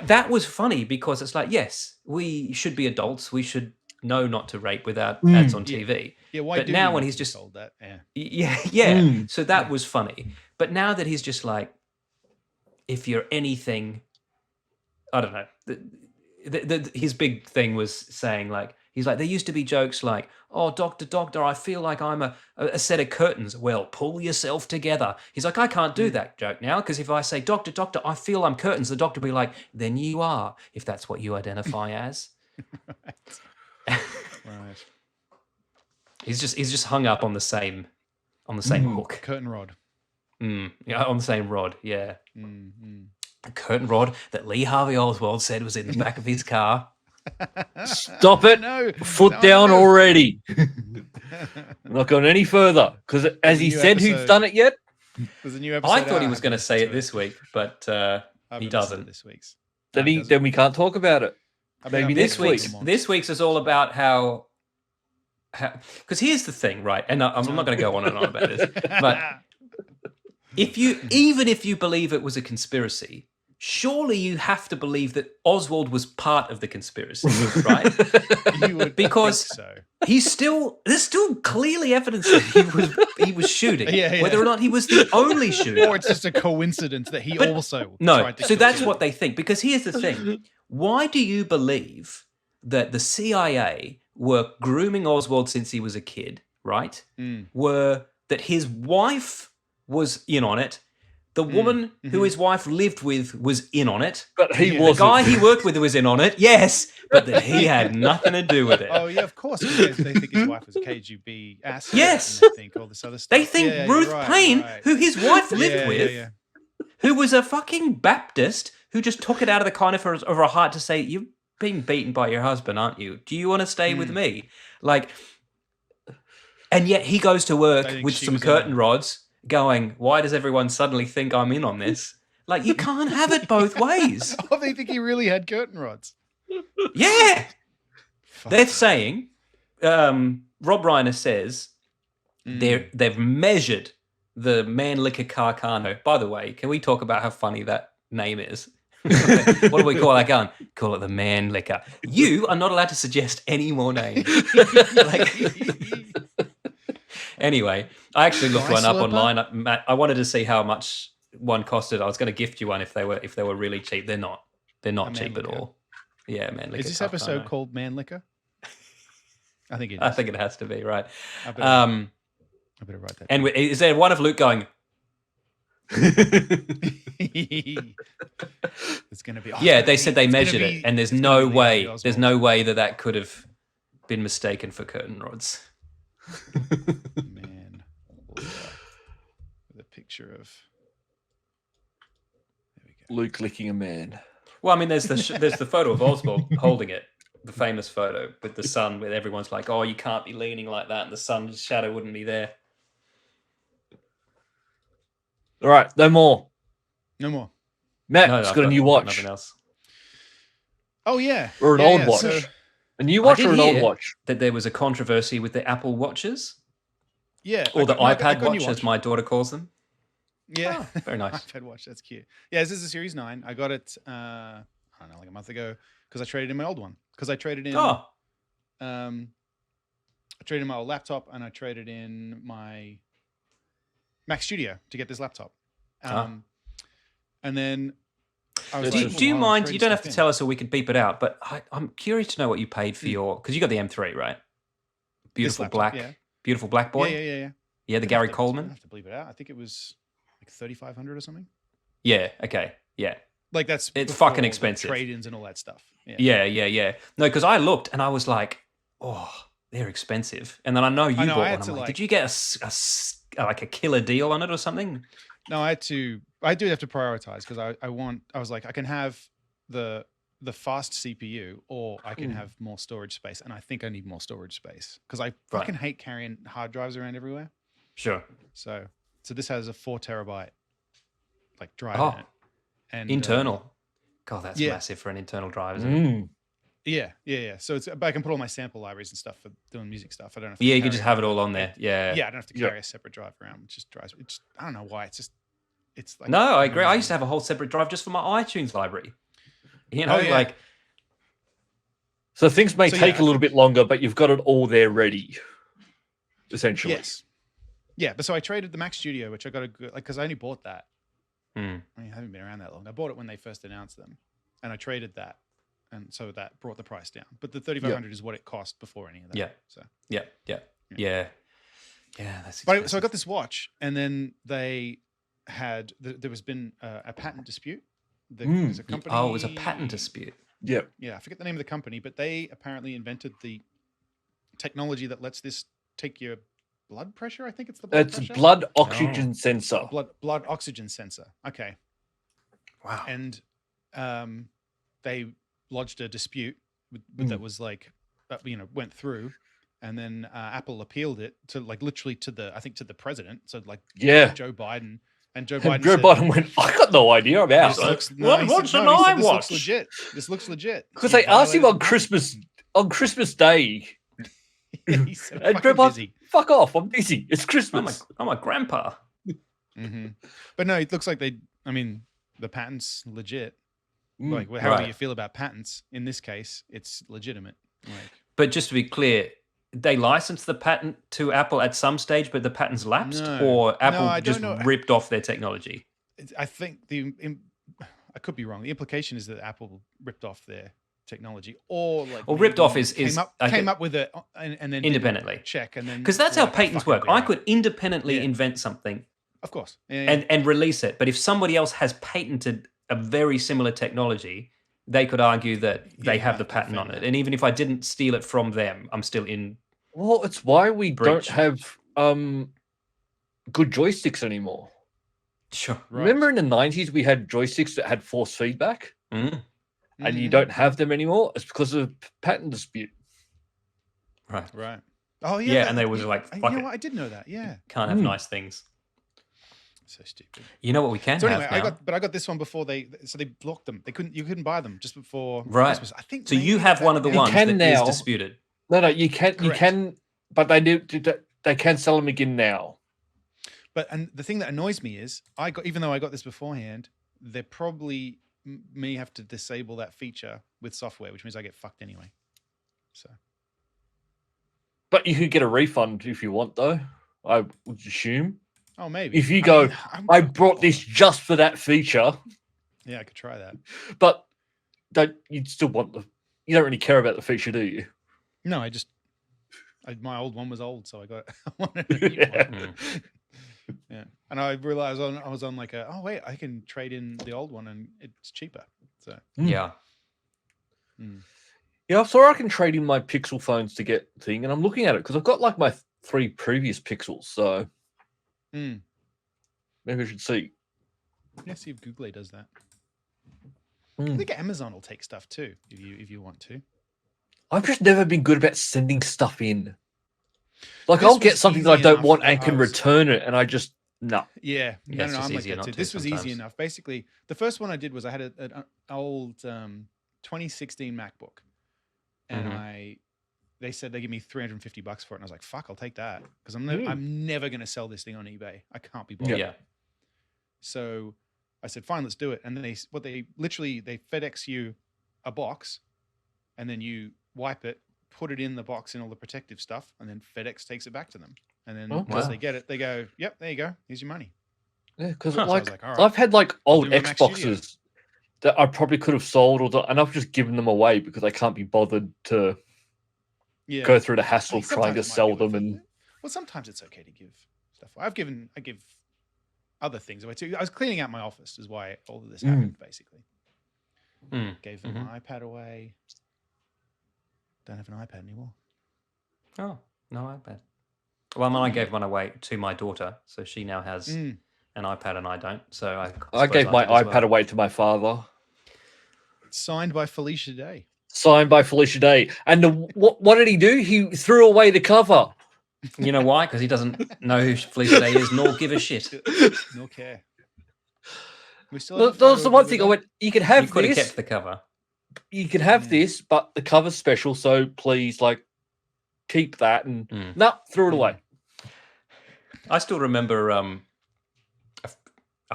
that was funny because it's like, yes, we should be adults. We should know not to rape without ads on TV. Yeah, why? But now when he's just told that, so that was funny. But now that he's just like, if you're anything, I don't know. His big thing was saying like, he's like, there used to be jokes like, "Oh, doctor, I feel like I'm a set of curtains." Well, pull yourself together. He's like, I can't do that joke now because if I say, doctor, I feel I'm curtains, the doctor will be like, then you are, if that's what you identify as. Right. He's just hung up on the same hook. Curtain rod. Yeah, on the same rod. Yeah. A curtain rod that Lee Harvey Oswald said was in the back of his car. Stop it. No, Foot down already. Not going any further. Because as he said, who's done it yet? There's a new episode. I thought he was going to say it this week, but he doesn't. This week's. Then we can't talk about it. Maybe this week. This week's is all about how because here's the thing, right? And I'm not going to go on and on about this, but if you believe it was a conspiracy, surely you have to believe that Oswald was part of the conspiracy, right? You would because think so. There's still clearly evidence that he was shooting, whether or not he was the only shooter. Or it's just a coincidence that he also tried to so kill that's him. what they think. Because here's the thing. Why do you believe that the CIA were grooming Oswald since he was a kid, right? Were that his wife was in on it, the woman who his wife lived with was in on it. But he wasn't. The guy he worked with was in on it, yes, but that he had nothing to do with it. Oh, yeah, of course. Because they think his wife was a KGB asset. Yes. And they think all this other stuff. They think Ruth Payne, who his wife lived with, who was a fucking Baptist, who just took it out of the kindness of her heart to say, "You've been beaten by your husband, aren't you? Do you want to stay with me?" Like, and yet he goes to work with some curtain rods going, "Why does everyone suddenly think I'm in on this?" Like, you can't have it both ways. Oh, they think he really had curtain rods. Yeah. They're saying, Rob Reiner says, they've measured the Mannlicher Carcano. By the way, can we talk about how funny that name is? What do we call that gun? Call it the Mannlicher. You are not allowed to suggest any more names. Anyway, I actually looked one up online. Matt, I wanted to see how much one costed. I was going to gift you one if they were really cheap. They're not. They're not cheap at all. Yeah, Mannlicher. Is this episode called Mannlicher? I think it is. I think it has to be, right. I better write that. And is there one of Luke going? It's going to be. Yeah, they said they measured it, and there's no way. There's no way that could have been mistaken for curtain rods. Man, the picture of. There we go. Luke licking a man. Well, I mean, there's the photo of Oswald holding it, the famous photo with the sun, where everyone's like, "Oh, you can't be leaning like that," and the sun's shadow wouldn't be there. All right, no more. No more. Matt, it's got a new watch. Nothing else. Oh yeah, or an old watch. So, a new watch or an old watch? That there was a controversy with the Apple watches. Yeah, or the iPad watch, as my daughter calls them. Yeah, oh, very nice. iPad watch, that's cute. Yeah, this is a Series 9. I got it. I don't know, like a month ago, because I traded in my old one. Because I traded in. I traded in my old laptop and I traded in my Mac Studio to get this laptop. And then I was do you mind? You don't have to tell us, or we could beep it out. But I'm curious to know what you paid for your, because you got the M3, right? Beautiful laptop, beautiful black boy. Yeah. Yeah, the Gary Coleman. I have to bleep it out. I think it was like 3,500 or something. Yeah. Okay. Yeah. Like it's fucking expensive. Trade-ins and all that stuff. Yeah. No, because I looked and I was like, oh, they're expensive. And then I know you bought one. I'm like, did you get a killer deal on it or something? No, I do have to prioritize, because I was like, I can have the fast CPU, or I can have more storage space, and I think I need more storage space because I fucking hate carrying hard drives around everywhere. Sure. So this has a 4 terabyte like drive in it, and internal. God, that's massive for an internal drive, isn't it? Yeah. So but I can put all my sample libraries and stuff for doing music stuff. I don't know. Yeah, you can just have it all on there. Yeah. Yeah, I don't have to carry a separate drive around, which just drives. I don't know why. It's like. No, I agree. I used to have a whole separate drive just for my iTunes library. You know, like. So things may take a little bit longer, but you've got it all there ready. Essentially. Yes. Yeah, but so I traded the Mac Studio, which I got because I only bought that. I mean, I haven't been around that long. I bought it when they first announced them, and I traded that, and so that brought the price down. But the 3,500 is what it cost before any of that. Yeah. So. Yeah. That's. So I got this watch, and then they had there was been a patent dispute. There's a company. Oh, it was a patent dispute. Yeah. Yeah, I forget the name of the company, but they apparently invented the technology that lets this take your blood pressure. I think it's the blood pressure. It's blood oxygen sensor. Blood oxygen sensor. Okay. Wow. And they lodged a dispute that was like, went through, and then Apple appealed it to literally to the president. So Joe Biden. And Joe Biden went, I got no idea about it. What's an iWatch? This looks legit. Because they asked him on Christmas Day. He said, and Joe Biden, fuck off, I'm busy. It's Christmas. I'm a grandpa. But no, it looks like the patent's legit. Like, however you feel about patents, in this case, it's legitimate. But just to be clear, they licensed the patent to Apple at some stage, but the patent's lapsed, or Apple just ripped off their technology? I think I could be wrong. The implication is that Apple ripped off their technology, or ripped off came up with it and then independently check, and then because that's how patents work. I could independently invent something, of course, and release it. But if somebody else has patented a very similar technology, they could argue that they have the patent on it. And even if I didn't steal it from them, I'm still in. Well, it's why we don't have good joysticks anymore. Sure. Remember in the 90s, we had joysticks that had force feedback? And you don't have them anymore? It's because of patent dispute. Right. Oh, yeah. Yeah, and they was like, fuck it. I did know that, yeah. Can't have nice things. So stupid. You know what we can have now? I got this one before they blocked them. You couldn't buy them just before Christmas. I think so. You have one of the ones that is disputed. No, you can, but they can sell them again now. And the thing that annoys me is even though I got this beforehand, they probably may have to disable that feature with software, which means I get fucked anyway. So. But you could get a refund if you want, though. I would assume. Oh, maybe. If you go, I brought this just for that feature. Yeah, I could try that. But you'd still want you don't really care about the feature, do you? No, I my old one was old, so I wanted a new one. Yeah, and I realized I was on like oh wait, I can trade in the old one and it's cheaper. So yeah. Yeah, I saw I can trade in my Pixel phones to get thing, and I'm looking at it because I've got like my 3 previous Pixels, so maybe I should see. Yeah, see if Google does that. I think Amazon will take stuff too if you want to. I've just never been good about sending stuff in. Like I'll get something that I don't want and can return it, and I just no. Yeah, no, it's just I'm like easier that not too. to This was easy sometimes. enough. Basically, the first one I did was I had an old 2016 MacBook, and they said they give me $350 for it, and I was like, "Fuck, I'll take that," because I'm never going to sell this thing on eBay. I can't be bothered. Yeah. So I said, "Fine, let's do it." And then they FedEx you a box, and then you wipe it, put it in the box in all the protective stuff, and then FedEx takes it back to them. And then once they get it, they go, "Yep, there you go. Here's your money." Yeah, because So I was like, all right, I've had like old do my Mac Xboxes that I probably could have sold, and I've just given them away because I can't be bothered to go through the hassle of trying to sell them. And well, sometimes it's okay to give stuff. I give other things away too. I was cleaning out my office, is why all of this happened. Basically, gave them my iPad away. Don't have an iPad anymore. Oh, no iPad. Well, I gave one away to my daughter, so she now has an iPad and I don't. So I gave my iPad away to my father. Signed by Felicia Day. Signed by Felicia Day. And what did he do? He threw away the cover. You know why? Because he doesn't know who Felicia Day is, nor give a shit. Nor care. We still That was the one thing I went, you could have You could have this. kept the cover. You can have this, but the cover's special, so please, like, keep that. And threw it away. I still remember a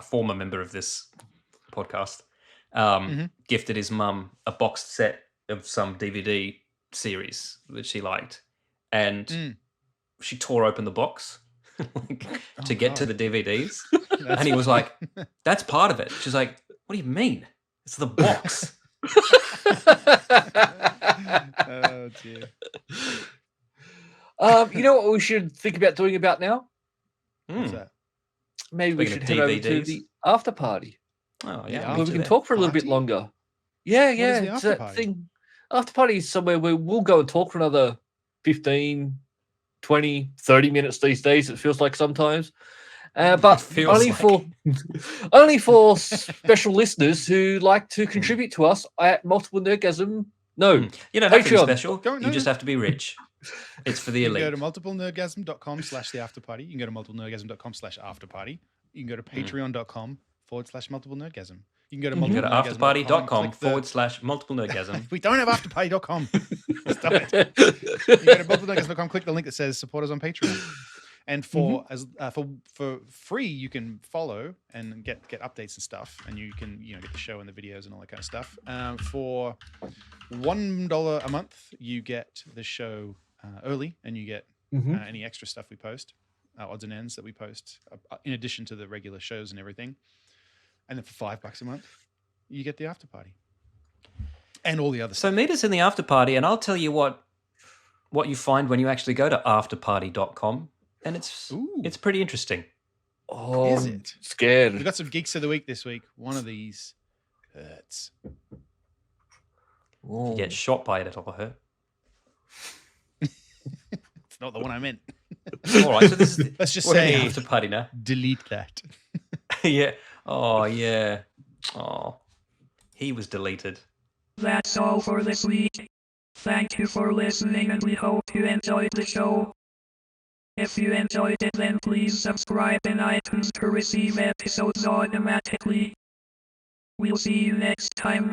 former member of this podcast gifted his mum a boxed set of some DVD series that she liked, and she tore open the box to get to the DVDs, and he was like, "That's part of it." She's like, "What do you mean? It's the box." Oh dear. You know what we should think about doing about now? What's that? Maybe we should head over to the after party. Oh yeah, where we can talk for a little bit longer. Yeah, is the it's after that party? thing. After party is somewhere where we'll go and talk for another 15, 20, 30 minutes these days, it feels like sometimes. But only for special listeners who like to contribute to us at Multiple Nerdgasm. No, you don't have to be Patreon. special. You just have to be rich. It's for the elite. You can go to multiplenerdgasm.com/theafterparty. You can go to multiplenerdgasm.com/afterparty. You can go to patreon.com/multiplenerdgasm. You can go to afterparty.com/multiplenerdgasm. We don't have afterparty.com. Stop it. You go to multiplenerdgasm.com, click the link that says support us on Patreon. And for free, you can follow and get updates and stuff, and you can get the show and the videos and all that kind of stuff. For $1 a month, you get the show early, and you get any extra stuff we post, odds and ends that we post, in addition to the regular shows and everything. And then for $5 a month, you get the after party and all the other stuff. So meet us in the after party, and I'll tell you what you find when you actually go to afterparty.com. And it's pretty interesting. Oh, is it? Scared. We've got some geeks of the week this week. One of these hurts. If you get shot by it, it'll hurt. It's not the one I meant. All right, so this is Let's just we're in say the after party now. Delete that. Yeah. Oh yeah. Oh, he was deleted. That's all for this week. Thank you for listening, and we hope you enjoyed the show. If you enjoyed it, then please subscribe in iTunes to receive episodes automatically. We'll see you next time.